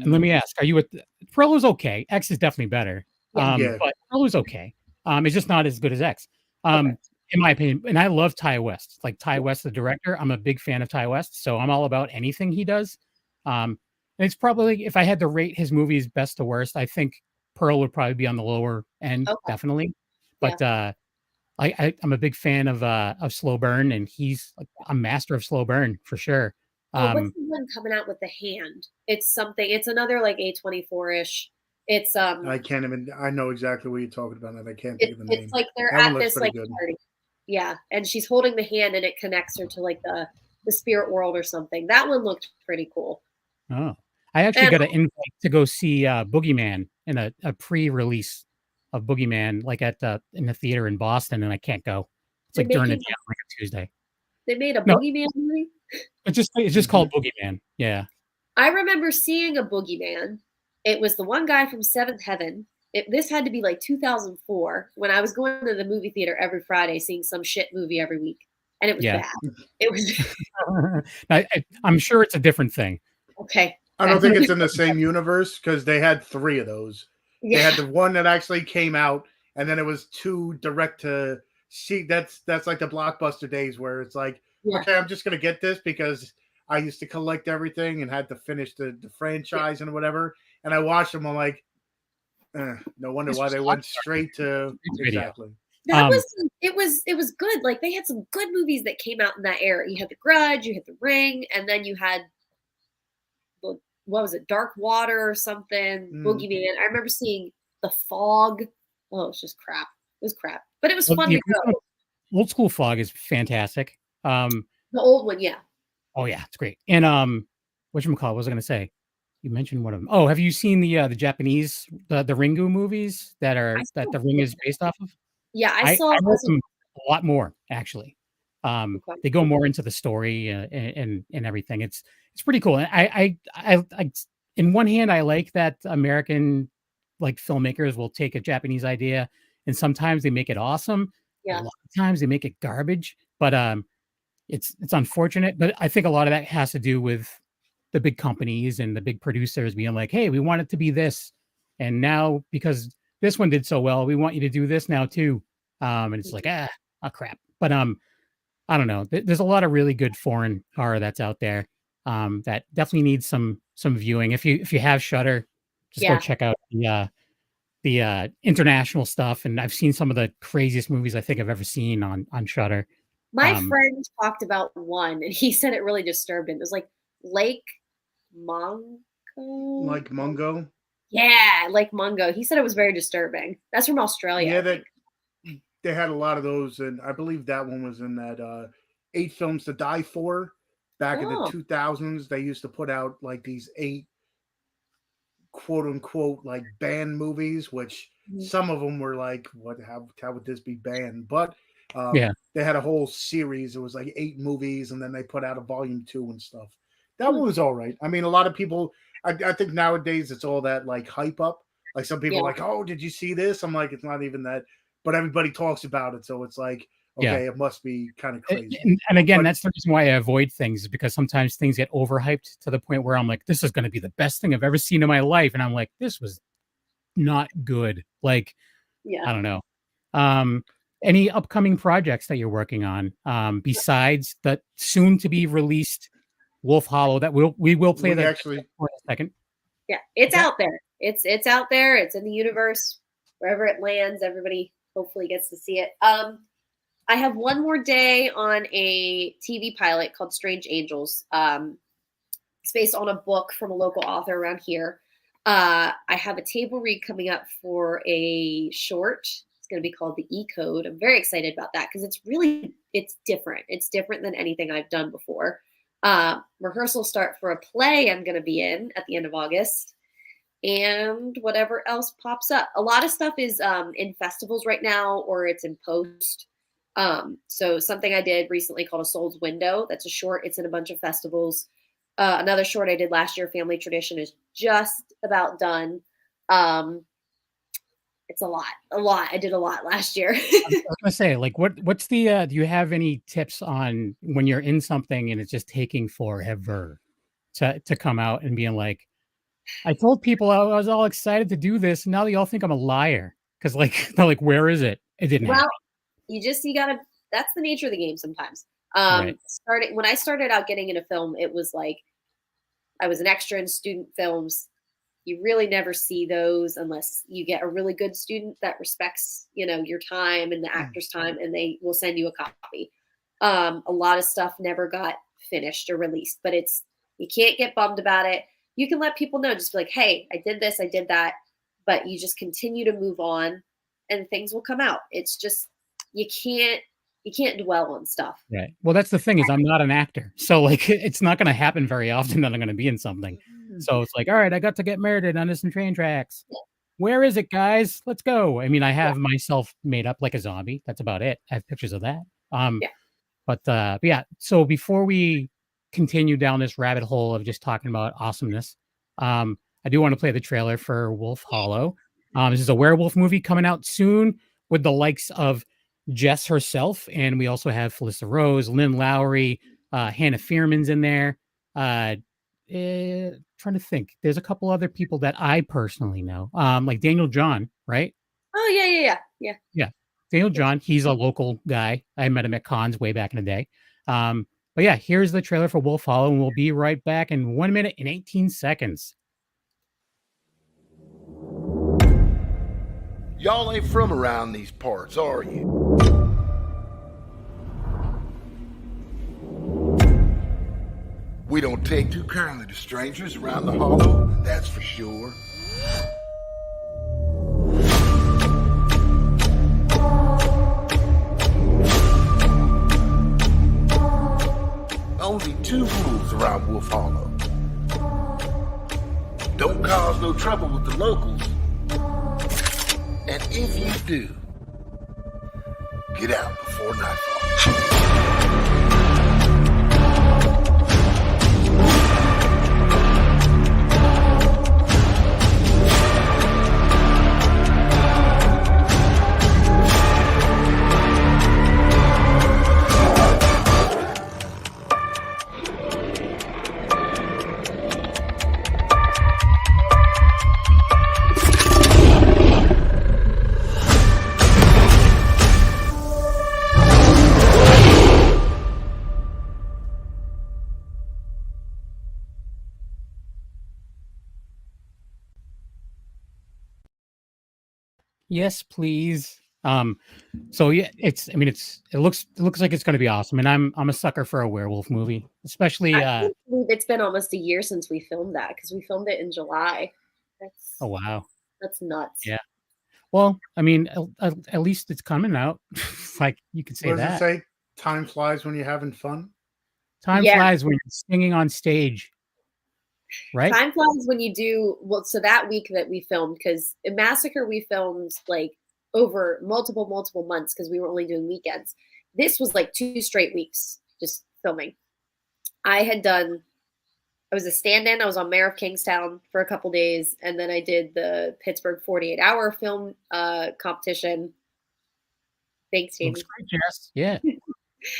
let me ask: are you with Pearl? Is okay. X is definitely better. But Pearl is okay. It's just not as good as X. In my opinion, and I love Ty West. Like Ty West, the director, I'm a big fan of Ty West, so I'm all about anything he does. And it's probably, if I had to rate his movies best to worst, I think Pearl would probably be on the lower end, definitely. But I'm a big fan of Slow Burn, and he's like a master of slow burn for sure. What's the one coming out with the hand? It's something. It's another like A24-ish. It's I can't even. I know exactly what you're talking about, and I can't think of the name. It's like they're at this like party. Yeah, and she's holding the hand, and it connects her to like the spirit world or something. That one looked pretty cool. Oh, I actually got an invite to go see Boogeyman in a pre-release of Boogeyman, like at in the theater in Boston, and I can't go. It's like during the day, like a Tuesday. They made a Boogeyman movie. It's just called Boogeyman. Yeah. I remember seeing a Boogeyman. It was the one guy from Seventh Heaven. This had to be like 2004 when I was going to the movie theater every Friday, seeing some shit movie every week, and it was bad. It was. I'm sure it's a different thing. Okay. I don't think it's in the same universe because they had 3 of those. Yeah. They had the one that actually came out, and then it was 2 direct to see. That's like the Blockbuster days where it's like, okay, I'm just gonna get this because I used to collect everything and had to finish the franchise and whatever. And I watched them. I'm like, no wonder why they went straight to exactly. That it was good. Like they had some good movies that came out in that era. You had The Grudge, you had The Ring, and then you had what was it, Dark Water or something, Boogeyman. I remember seeing The Fog. Oh, it's just crap. It was crap, but it was fun to go. Old school Fog is fantastic. The old one, yeah. Oh yeah, it's great. And whatchamacallit, what was I gonna say? You mentioned one of them. Oh, have you seen the Japanese the Ringu movies that The Ring is based off of? Yeah, I saw them a lot more actually. They go more into the story and everything. It's pretty cool. And I in one hand, I like that American like filmmakers will take a Japanese idea and sometimes they make it awesome. Yeah. A lot of times they make it garbage, but it's unfortunate. But I think a lot of that has to do with the big companies and the big producers being like, hey, we want it to be this. And now because this one did so well, we want you to do this now too. And it's like, crap. But I don't know. There's a lot of really good foreign horror that's out there that definitely needs some viewing. If you have Shudder, just go check out the international stuff. And I've seen some of the craziest movies I think I've ever seen on Shudder. My friend talked about one, and he said it really disturbed him. It was like Lake Mungo. Like Mungo? Yeah, Lake Mungo. He said it was very disturbing. That's from Australia. Yeah, they had a lot of those, and I believe that one was in that 8 Films to Die For. Back in the 2000s, they used to put out like these 8 quote unquote like banned movies, which some of them were like, what? How would this be banned? But they had a whole series. It was like 8 movies, and then they put out a volume 2 and stuff. That one was all right. I mean, a lot of people. I think nowadays it's all that like hype up. Like some people are like, oh, did you see this? I'm like, it's not even that, but everybody talks about it, so it's like, okay, it must be kind of crazy. And again, that's the reason why I avoid things, because sometimes things get overhyped to the point where I'm like, this is going to be the best thing I've ever seen in my life, and I'm like, this was not good. Like, I don't know. Any upcoming projects that you're working on besides the soon to be released Wolf Hollow that we will play that actually for a second? Yeah, it's out there. It's out there. It's in the universe. wherever it lands, everybody hopefully gets to see it. I have one more day on a TV pilot called Strange Angels. It's based on a book from a local author around here. I have a table read coming up for a short. It's going to be called The E Code. I'm very excited about that because it's different. It's different than anything I've done before. Rehearsals start for a play I'm going to be in at the end of August, and whatever else pops up. A lot of stuff is in festivals right now, or it's in post. So something I did recently called A Soul's Window. That's a short. It's in a bunch of festivals. Another short I did last year, Family Tradition, is just about done. It's a lot. I did a lot last year. I was gonna say, like, what's the do you have any tips on when you're in something and it's just taking forever to come out and being like, I told people I was all excited to do this, and now they all think I'm a liar because like they're like, where is it? It didn't happen. You gotta. That's the nature of the game sometimes. Right. When I started out getting into film, it was like I was an extra in student films. You really never see those unless you get a really good student that respects, your time and the actor's time, and they will send you a copy. A lot of stuff never got finished or released, but you can't get bummed about it. You can let people know, just be like, hey, I did this, I did that, but you just continue to move on and things will come out. It's just, you can't dwell on stuff. Right. Well, that's the thing is I'm not an actor. So like, it's not going to happen very often that I'm going to be in something. So it's like, all right, I got to get murdered under some train tracks. Where is it, guys? Let's go. I mean, I have myself made up like a zombie. That's about it. I have pictures of that. But yeah. So before we continue down this rabbit hole of just talking about awesomeness, I do want to play the trailer for Wolf Hollow. This is a werewolf movie coming out soon with the likes of Jess herself, and we also have Felissa Rose, Lynn Lowry, Hannah Fearman's in there. Trying to think, there's a couple other people that I personally know, like Daniel John, right? Oh yeah. Daniel John, he's a local guy. I met him at cons way back in the day. But yeah, here's the trailer for Wolf Hollow, and we'll be right back in 1 minute and 18 seconds. Y'all ain't from around these parts, are you? We don't take too kindly to strangers around the hollow, that's for sure. Only 2 rules around Wolf Hollow. Don't cause no trouble with the locals. And if you do, get out before nightfall. Yes, please. So yeah, it looks like it's going to be awesome, and I'm a sucker for a werewolf movie, especially. It's been almost a year since we filmed that because we filmed it in July. Oh wow, that's nuts. Yeah. Well, I mean, at least it's coming out. Like you could say what that. Does it say? Time flies when you're having fun. Time flies when you're singing on stage. Right. Time flies when you do well. So that week that we filmed, because in Massacre we filmed like over multiple months because we were only doing weekends. This was like 2 straight weeks just filming. I was a stand-in. I was on Mayor of Kingstown for a couple days, and then I did the Pittsburgh 48-hour film competition. Thanks, Jamie. Looks great, Jess. Yeah.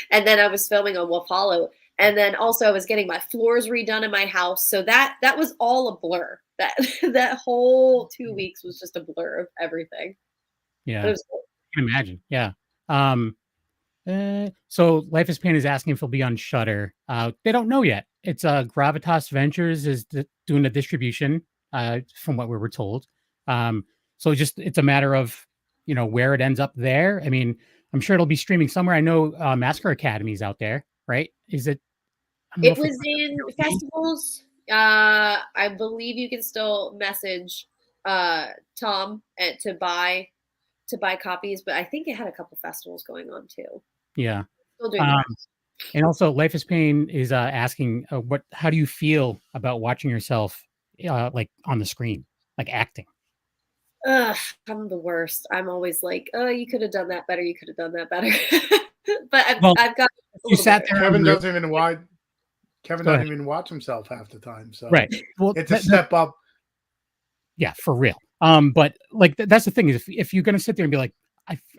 And then I was filming on Wolf Hollow. And then also I was getting my floors redone in my house. So that was all a blur. That whole 2 weeks was just a blur of everything. Yeah. It was cool. I can imagine. Yeah. So Life is Pain is asking if it'll be on Shudder. They don't know yet. It's Gravitas Ventures is doing the distribution, from what we were told. So it's a matter of, where it ends up there. I mean, I'm sure it'll be streaming somewhere. I know Massacre Academy's out there, right? Is it? It was in festivals. I believe you can still message Tom to buy copies, but I think it had a couple festivals going on too. Yeah. Still doing that. And also, Life is Pain is asking, how do you feel about watching yourself, like on the screen, like acting? I'm the worst. I'm always like, oh, you could have done that better. You could have done that better. But I've got. You sat there. Kevin doesn't even watch. Kevin doesn't even watch himself half the time. So right. Well, it's a step up. Yeah, for real. But like that's the thing is if you're gonna sit there and be like,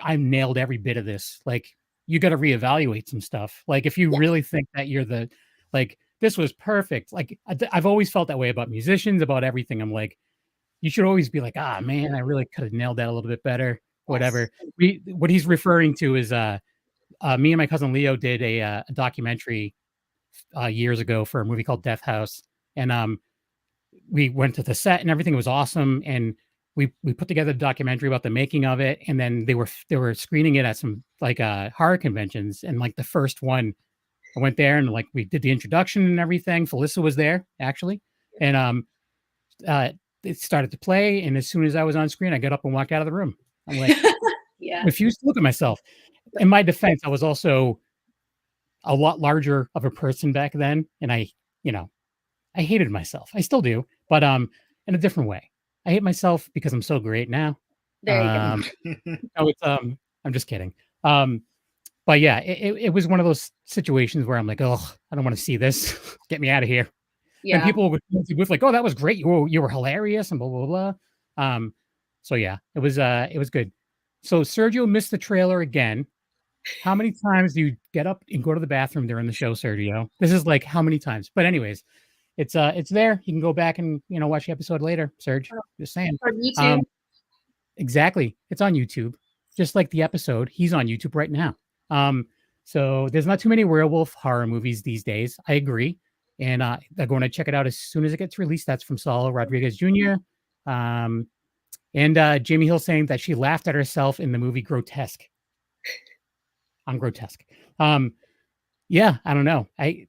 I nailed every bit of this, like you got to reevaluate some stuff. Like if you really think that you're this was perfect. Like I've always felt that way about musicians, about everything. I'm like, you should always be like, man, I really could have nailed that a little bit better. Whatever. What he's referring to is me and my cousin Leo did a documentary years ago for a movie called Death House, and we went to the set and everything was awesome, and we put together a documentary about the making of it, and then they were screening it at some horror conventions, and like the first one, I went there and like we did the introduction and everything. Felissa was there actually, and it started to play, and as soon as I was on screen, I got up and walked out of the room. I'm like, refused to look at myself. In my defense, I was also a lot larger of a person back then, and I hated myself. I still do, but in a different way. I hate myself because I'm so great now. There you go. I'm just kidding. But yeah, it was one of those situations where I'm like, oh, I don't want to see this. Get me out of here. Yeah. And people would like, oh, that was great. You were hilarious and blah blah blah. So yeah, it was good. So Sergio missed the trailer again. How many times do you get up and go to the bathroom during the show, Sergio? This is like how many times? But anyways, it's there. You can go back and watch the episode later, Serge. Just saying. On YouTube. Exactly. It's on YouTube. Just like the episode. He's on YouTube right now. So there's not too many werewolf horror movies these days. I agree. And they're going to check it out as soon as it gets released. That's from Saul Rodriguez Jr. And Jamie Hill saying that she laughed at herself in the movie Grotesque. I'm grotesque. Yeah, I don't know. I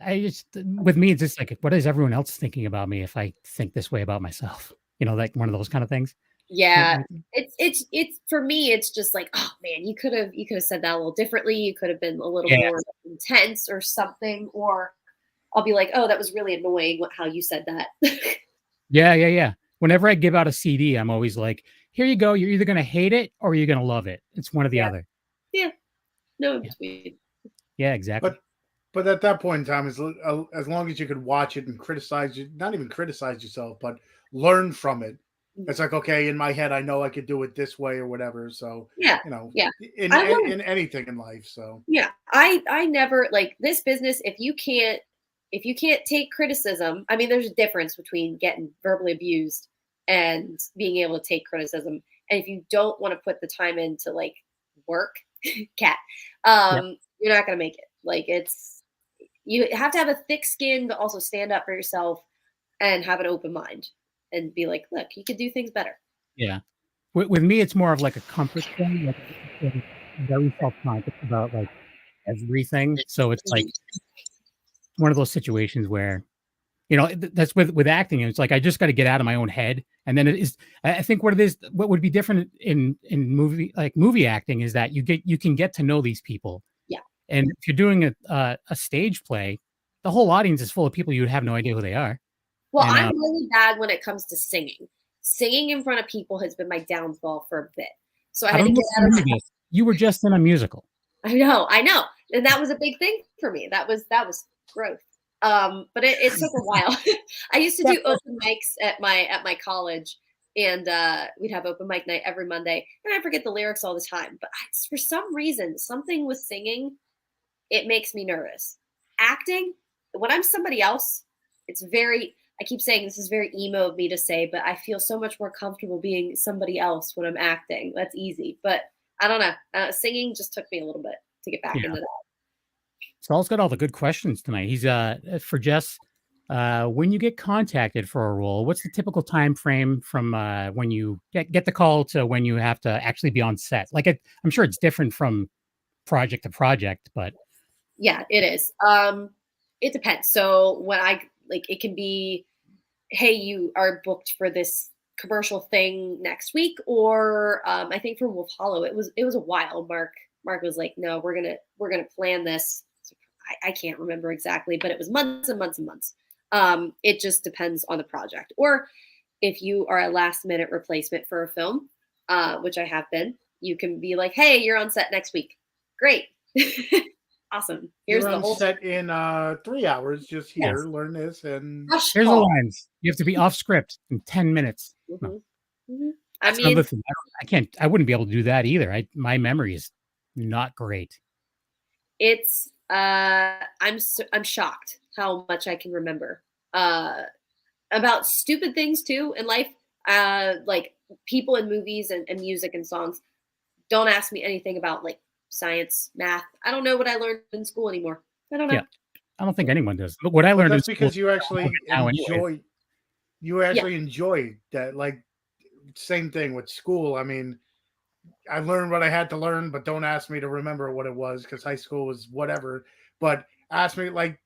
just, with me, it's just like, what is everyone else thinking about me if I think this way about myself? Like one of those kind of things. Yeah, it's for me, it's just like, oh man, you could have said that a little differently. You could have been a little more intense or something, or I'll be like, oh, that was really annoying how you said that. Yeah. Whenever I give out a CD, I'm always like, here you go. You're either going to hate it or you're going to love it. It's one or the other. Yeah. No in between. Yeah, exactly. But at that point in time, as long as you could watch it and not even criticize yourself, but learn from it. It's like, okay, in my head, I know I could do it this way or whatever. So, in anything in life. So, yeah, I never like this business. If you can't take criticism, I mean, there's a difference between getting verbally abused and being able to take criticism. And if you don't want to put the time into like work, cat, you're not going to make it. Like you have to have a thick skin to also stand up for yourself and have an open mind and be like, look, you could do things better. Yeah. With me, it's more of like a comfort thing. Like, I'm very self-conscious about like everything. So it's like one of those situations where, that's with acting. It's like, I just got to get out of my own head. And then I think what would be different in movie acting is that you can get to know these people. Yeah. And if you're doing a stage play, the whole audience is full of people you would have no idea who they are. Well, and, I'm really bad when it comes to singing. Singing in front of people has been my downfall for a bit. So I had to get out of this. You were just in a musical. I know. And that was a big thing for me. That was growth. But it took a while. I used to do open mics at my college, and we'd have open mic night every Monday. And I forget the lyrics all the time. But for some reason, something with singing, it makes me nervous. Acting, when I'm somebody else, it's very... I keep saying this is very emo of me to say, but I feel so much more comfortable being somebody else when I'm acting. That's easy. But I don't know. Singing just took me a little bit to get back into that. Saul's got all the good questions tonight. He's for Jess. when you get contacted for a role, what's the typical time frame from when you get the call to when you have to actually be on set? Like, I'm sure it's different from project to project, but yeah, it is. It depends. So when it can be, hey, you are booked for this commercial thing next week, or I think for Wolf Hollow, it was a while. Mark was like, no, we're gonna plan this. I can't remember exactly, but it was months and months and months. It just depends on the project. Or if you are a last minute replacement for a film, which I have been, you can be like, hey, you're on set next week. Great. Awesome. Here's you're the on whole set in 3 hours, just here, learn this, and here's the lines. You have to be off script in 10 minutes. Mm-hmm. No. Mm-hmm. That's another thing. I wouldn't be able to do that either. My memory is not great. It's I'm shocked how much I can remember about stupid things too in life, like people in movies and music and songs. Don't ask me anything about like science, math. I don't know what I learned in school anymore. I don't know. Yeah, I don't think anyone does. But what I learned that's in because school, you actually enjoy that. Like, same thing with school. I mean, I learned what I had to learn, but don't ask me to remember what it was, because high school was whatever. But ask me, like,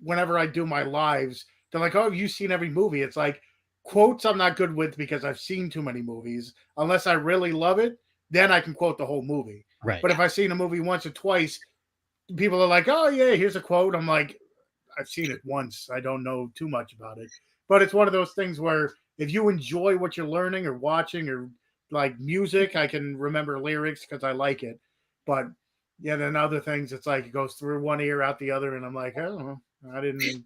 whenever I do my lives, they're like, oh, you've seen every movie. It's like, quotes I'm not good with because I've seen too many movies. Unless I really love it, then I can quote the whole movie. Right. But if I've seen a movie once or twice, people are like, oh, yeah, here's a quote. I'm like, I've seen it once. I don't know too much about it. But it's one of those things where if you enjoy what you're learning or watching, or like music, I can remember lyrics because I like it. But yeah, then other things, it's like it goes through one ear out the other, and I'm like, I don't know, I didn't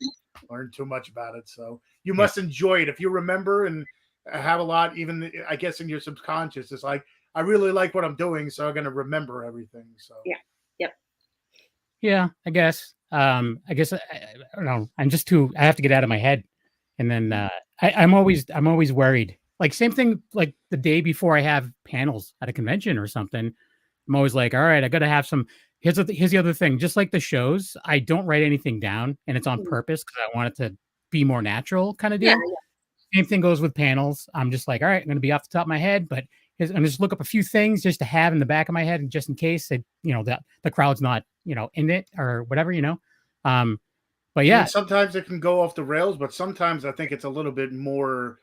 learn too much about it. So you must enjoy it if you remember and have a lot. Even I guess in your subconscious, it's like, I really like what I'm doing, so I'm going to remember everything. So yeah, I guess. I don't know. I have to get out of my head, and then I'm always worried. Like, same thing, like the day before I have panels at a convention or something, I'm always like, all right, I got to have some. Here's the other thing. Just like the shows, I don't write anything down, and it's on purpose because I want it to be more natural, kind of deal. Same thing goes with panels. I'm just like, all right, I'm going to be off the top of my head, but I'm going to just look up a few things just to have in the back of my head, and just in case that, that the crowd's not, in it or whatever, But yeah, I mean, sometimes it can go off the rails, but sometimes I think it's a little bit more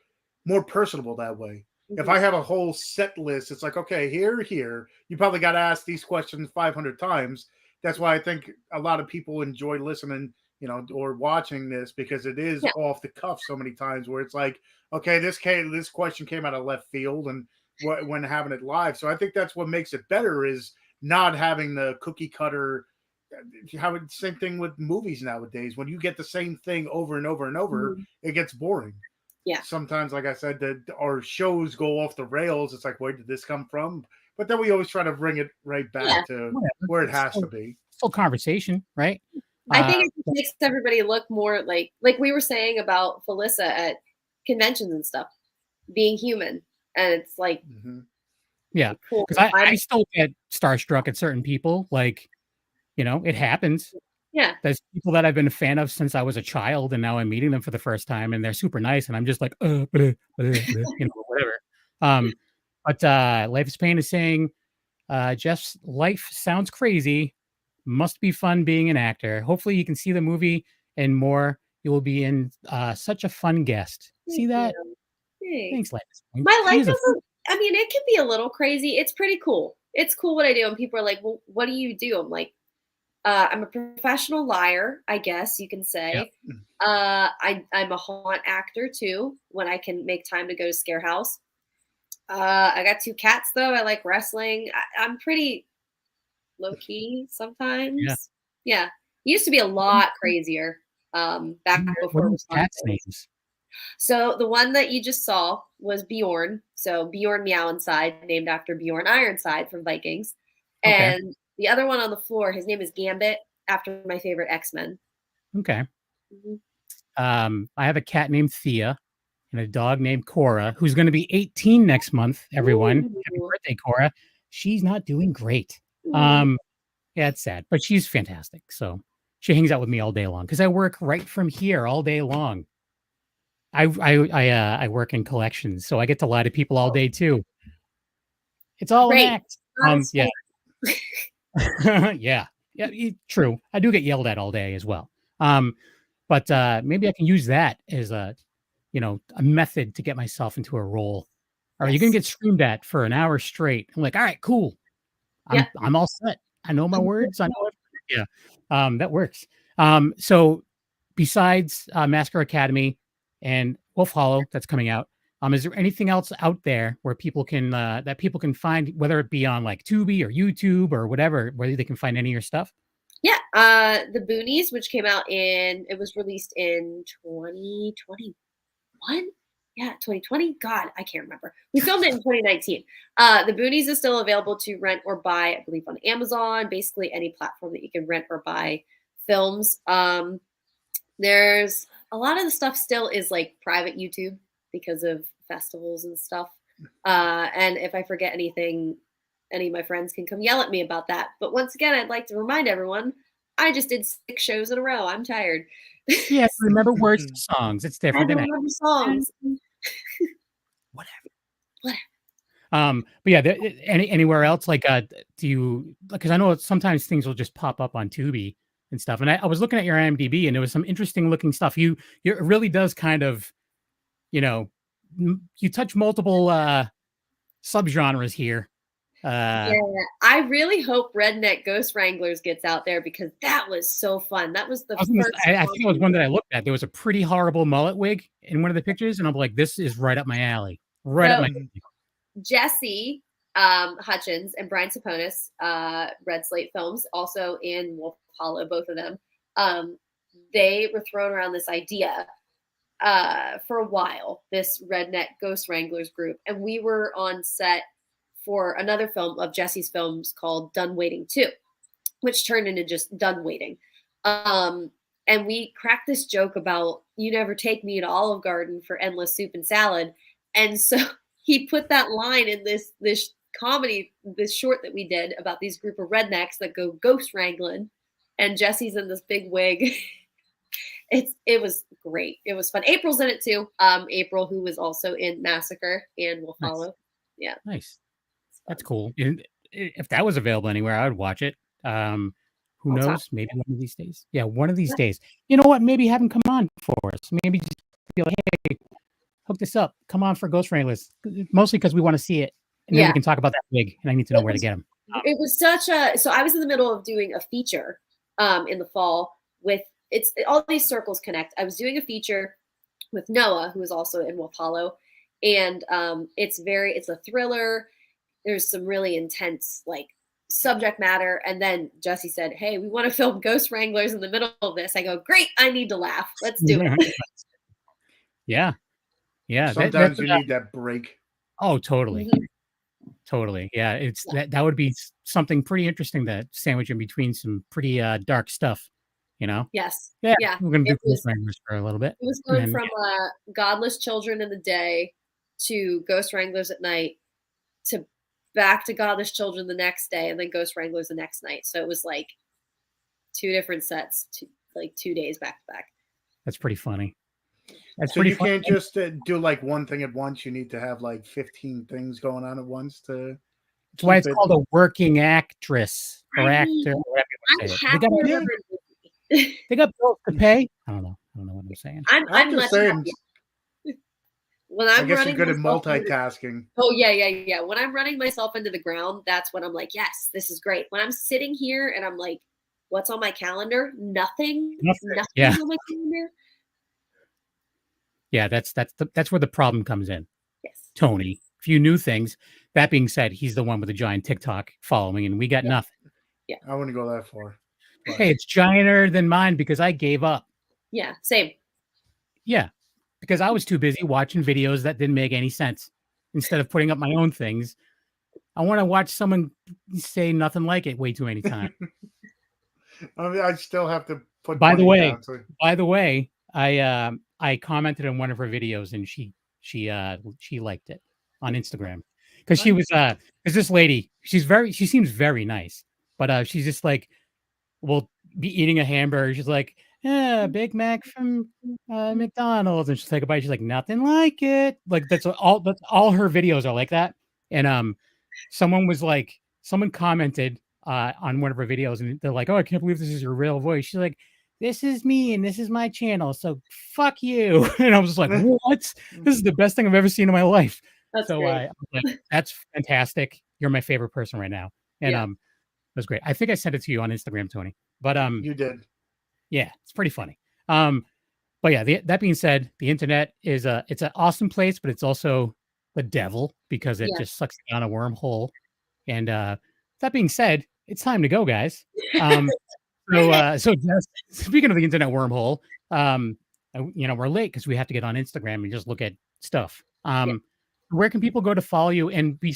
personable that way. Mm-hmm. If I have a whole set list, it's like, okay, here, you probably got to ask these questions 500 times. That's why I think a lot of people enjoy listening, or watching this, because it is off the cuff so many times where it's like, okay, this question came out of left field, and when having it live. So I think that's what makes it better, is not having the cookie cutter. Same thing with movies nowadays. When you get the same thing over and over and over, it gets boring. Yeah. Sometimes, like I said, our shows go off the rails. It's like, where did this come from? But then we always try to bring it right back to where it has to be. Full conversation, right? I think it makes everybody look more like we were saying about Felissa at conventions and stuff, being human. And it's like, yeah, because I still get starstruck at certain people. Like, it happens. Yeah. There's people that I've been a fan of since I was a child, and now I'm meeting them for the first time, and they're super nice, and I'm just like, whatever. But Life is Pain is saying, Jeff's life sounds crazy. Must be fun being an actor. Hopefully you can see the movie and more. You will be in such a fun guest. See that? Thanks, Life is Pain. My life is, it can be a little crazy. It's pretty cool. It's cool what I do. And people are like, well, what do you do? I'm like, I'm a professional liar, I guess you can say. Yeah. I'm a haunt actor too, when I can make time to go to Scare House. I got 2 cats though. I like wrestling. I'm pretty low key sometimes. Yeah. Used to be a lot crazier back before cats' names. So the one that you just saw was Bjorn. So Bjorn Meowinside, named after Bjorn Ironside from Vikings. And the other one on the floor, his name is Gambit, after my favorite X-Men. Okay. I have a cat named Thea and a dog named Cora, who's going to be 18 next month, everyone. Ooh. Happy birthday, Cora. She's not doing great. Yeah, it's sad, but she's fantastic. So She hangs out with me all day long because I work right from here all day long. I work in collections, so I get to lie to people all day too. It's all an act. Yeah. Yeah. True. I do get yelled at all day as well. But maybe I can use that as a method to get myself into a role. All right, you're gonna get screamed at for an hour straight. I'm like, all right, cool. I'm all set. I know my words. I know it. Yeah. That works. So besides Massacre Academy and Wolf Hollow that's coming out, is there anything else out there where people can that people can find, whether it be on like Tubi or YouTube or whatever, where they can find any of your stuff? Yeah, the Boonies, which came out it was released in 2021. Yeah, 2020. God, I can't remember. We filmed it in 2019. The Boonies is still available to rent or buy, I believe, on Amazon, basically any platform that you can rent or buy films. There's a lot of the stuff still is like private YouTube because of festivals and stuff. And if I forget anything, any of my friends can come yell at me about that. But once again, I'd like to remind everyone, I just did 6 shows in a row. I'm tired. Yes, remember words to songs. It's different. I don't remember songs. Whatever. But yeah, anywhere else, like, do you? Because I know sometimes things will just pop up on Tubi and stuff. And I was looking at your IMDb, and there was some interesting looking stuff. It really does kind of, you touch multiple subgenres here. Yeah, I really hope Redneck Ghost Wranglers gets out there because that was so fun. That was the first. I think it was one that I looked at. There was a pretty horrible mullet wig in one of the pictures, and I'm like, this is right up my alley. Right up my alley. Jesse Hutchins and Brian Saponis, Red Slate Films, also in Wolf Hollow, both of them. They were thrown around this idea for a while, this Redneck Ghost Wranglers group, and we were on set for another film of Jesse's films called Done Waiting 2, which turned into just Done Waiting. And we cracked this joke about, you never take me to Olive Garden for endless soup and salad. And so he put that line in this comedy, this short that we did about these group of rednecks that go ghost wrangling, and Jesse's in this big wig. It was great. It was fun. April's in it too. April, who was also in Massacre and Wolf Hollow. Yeah. Nice. That's cool. If that was available anywhere, I would watch it. Who knows? Maybe one of these days. Yeah, one of these days. You know what? Maybe have him come on for us. Maybe just be like, hey, hook this up. Come on for Ghost Wranglers. Mostly because we want to see it. And then we can talk about that wig. And I need to know where to get him. It was so I was in the middle of doing a feature in the fall with all these circles connect. I was doing a feature with Noah, who is also in Wolf Hollow. And it's a thriller. There's some really intense subject matter. And then Jesse said, hey, we want to film Ghost Wranglers in the middle of this. I go, great. I need to laugh. Let's do it. Yeah. Yeah. Sometimes you need that break. Oh, totally. Mm-hmm. Totally. Yeah. That would be something pretty interesting to sandwich in between some pretty dark stuff, Yes. Yeah. We're going to do Ghost Wranglers for a little bit. It was going from Godless Children in the day to Ghost Wranglers at night to back to Godless Children the next day, and then Ghost Wranglers the next night. So it was 2 different sets, 2 days back to back. That's pretty funny. So you can't just do one thing at once. You need to have 15 things going on at once to. That's why it's called a working actress or actor. They got bills to pay. I don't know what I'm saying. I'm just saying. When I guess you're good at multitasking. Yeah. When I'm running myself into the ground, that's when I'm like, yes, this is great. When I'm sitting here and I'm like, what's on my calendar? Nothing on my calendar. Yeah, that's where the problem comes in. Yes. Tony, a few new things. That being said, he's the one with the giant TikTok following, and we got nothing. Yeah. I wouldn't go that far. But. Hey, it's gianter than mine because I gave up. Yeah, same. Yeah. Because I was too busy watching videos that didn't make any sense. Instead of putting up my own things, I want to watch someone say nothing like it way too many times. I still have to put. By the way, I commented on one of her videos and she liked it on Instagram because she was because this lady she seems very nice, but she's just like, well, be eating a hamburger. She's like, yeah, Big Mac from McDonald's, and she'll take a bite. She's like, nothing like it. Like that's all her videos are like that. And someone commented on one of her videos, and they're like, oh, I can't believe this is your real voice. She's like, this is me and this is my channel, so fuck you. And I was just like, what? This is the best thing I've ever seen in my life. That's so great. Like, that's fantastic. You're my favorite person right now. And it was great. I think I sent it to you on Instagram, Tony. But you did. Yeah, it's pretty funny. But yeah, that being said, the internet is it's an awesome place, but it's also the devil because it just sucks down a wormhole. And that being said, it's time to go, guys. So just speaking of the internet wormhole, we're late because we have to get on Instagram and just look at stuff. Where can people go to follow you and be,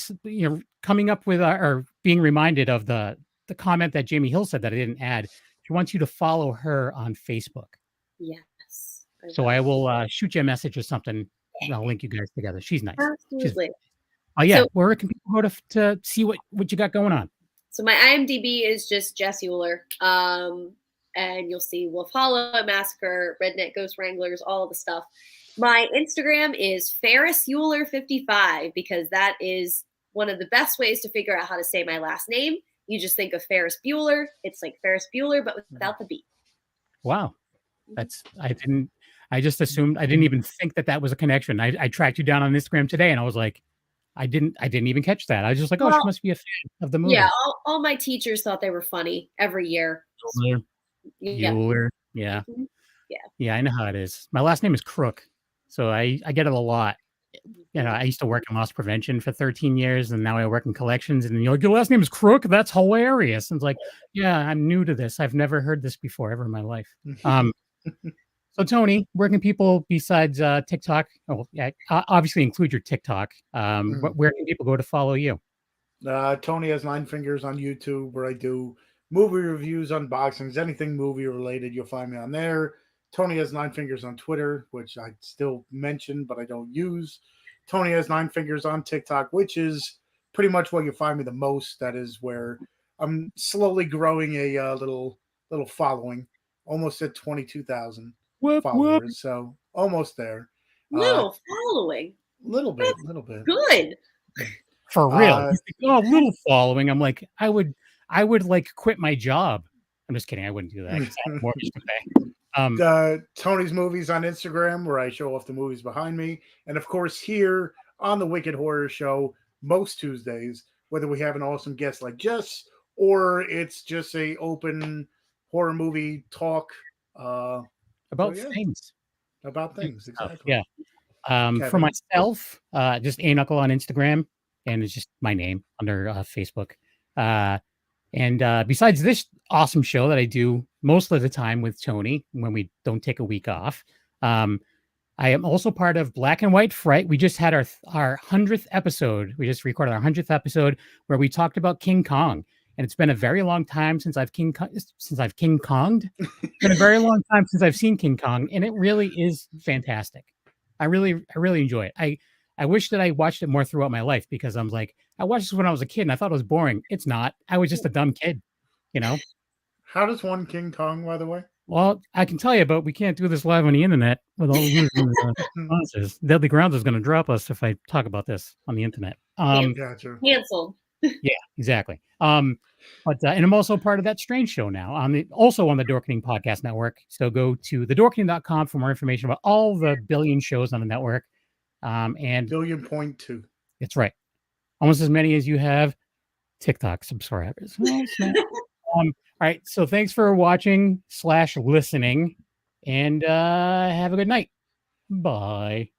coming up with or being reminded of the comment that Jamie Hill said that I didn't add? She wants you to follow her on Facebook. Yes. So I will shoot you a message or something. And I'll link you guys together. She's nice. Absolutely. So, where can people go to see what you got going on? So my IMDb is just Jess Uhler. And you'll see Wolf Hollow, Massacre, Redneck Ghost Wranglers, all of the stuff. My Instagram is Ferris Euler 55 because that is one of the best ways to figure out how to say my last name. You just think of Ferris Bueller. It's like Ferris Bueller, but without the B. Wow. I just assumed, I didn't even think that was a connection. I tracked you down on Instagram today and I was like, I didn't even catch that. I was just like, she must be a fan of the movie. Yeah. All my teachers thought they were funny every year. Bueller. Yeah. Mm-hmm. Yeah. I know how it is. My last name is Crook. So I get it a lot. I used to work in loss prevention for 13 years and now I work in collections, and you're like, your last name is Crook? That's hilarious. And it's like, yeah, I'm new to this. I've never heard this before ever in my life. So Tony, where can people besides TikTok? Obviously include your TikTok. Where can people go to follow you? Tony has 9 Fingers on YouTube, where I do movie reviews, unboxings, anything movie related. You'll find me on there. Tony has 9 Fingers on Twitter, which I still mention, but I don't use. Tony has 9 Fingers on TikTok, which is pretty much where you find me the most. That is where I'm slowly growing a little following, almost at 22,000 followers. So almost there. Little following. Little bit. Good. For real. Little following. I'm like, I would like quit my job. I'm just kidding. I wouldn't do that. I have mortgage to pay. Tony's Movies on Instagram, where I show off the movies behind me. And of course, here on the Wicked Horror Show, most Tuesdays, whether we have an awesome guest like Jess or it's just a open horror movie talk about things. About things, exactly. Yeah. For myself, just A Knuckle on Instagram, and it's just my name under Facebook. And besides this awesome show that I do most of the time with Tony when we don't take a week off, I am also part of Black and White Fright. We just had our 100th episode. We just recorded our 100th episode where we talked about King Kong. And it's been a very long time since I've King Konged. It's been a very long time since I've seen King Kong, and it really is fantastic. I really enjoy it. I wish that I watched it more throughout my life, because I'm like, I watched this when I was a kid and I thought it was boring. It's not. I was just a dumb kid, How does one King Kong, by the way? Well, I can tell you, but we can't do this live on the internet with all the sponsors. Deadly Grounds is going to drop us if I talk about this on the internet. Gotcha. Canceled. Yeah, exactly. And I'm also part of That Strange Show now, also on the Dorkening Podcast Network. So go to thedorkening.com for more information about all the billion shows on the network. And 1.2. It's right. Almost as many as you have TikTok subscribers. All right. So thanks for watching / listening, and have a good night. Bye.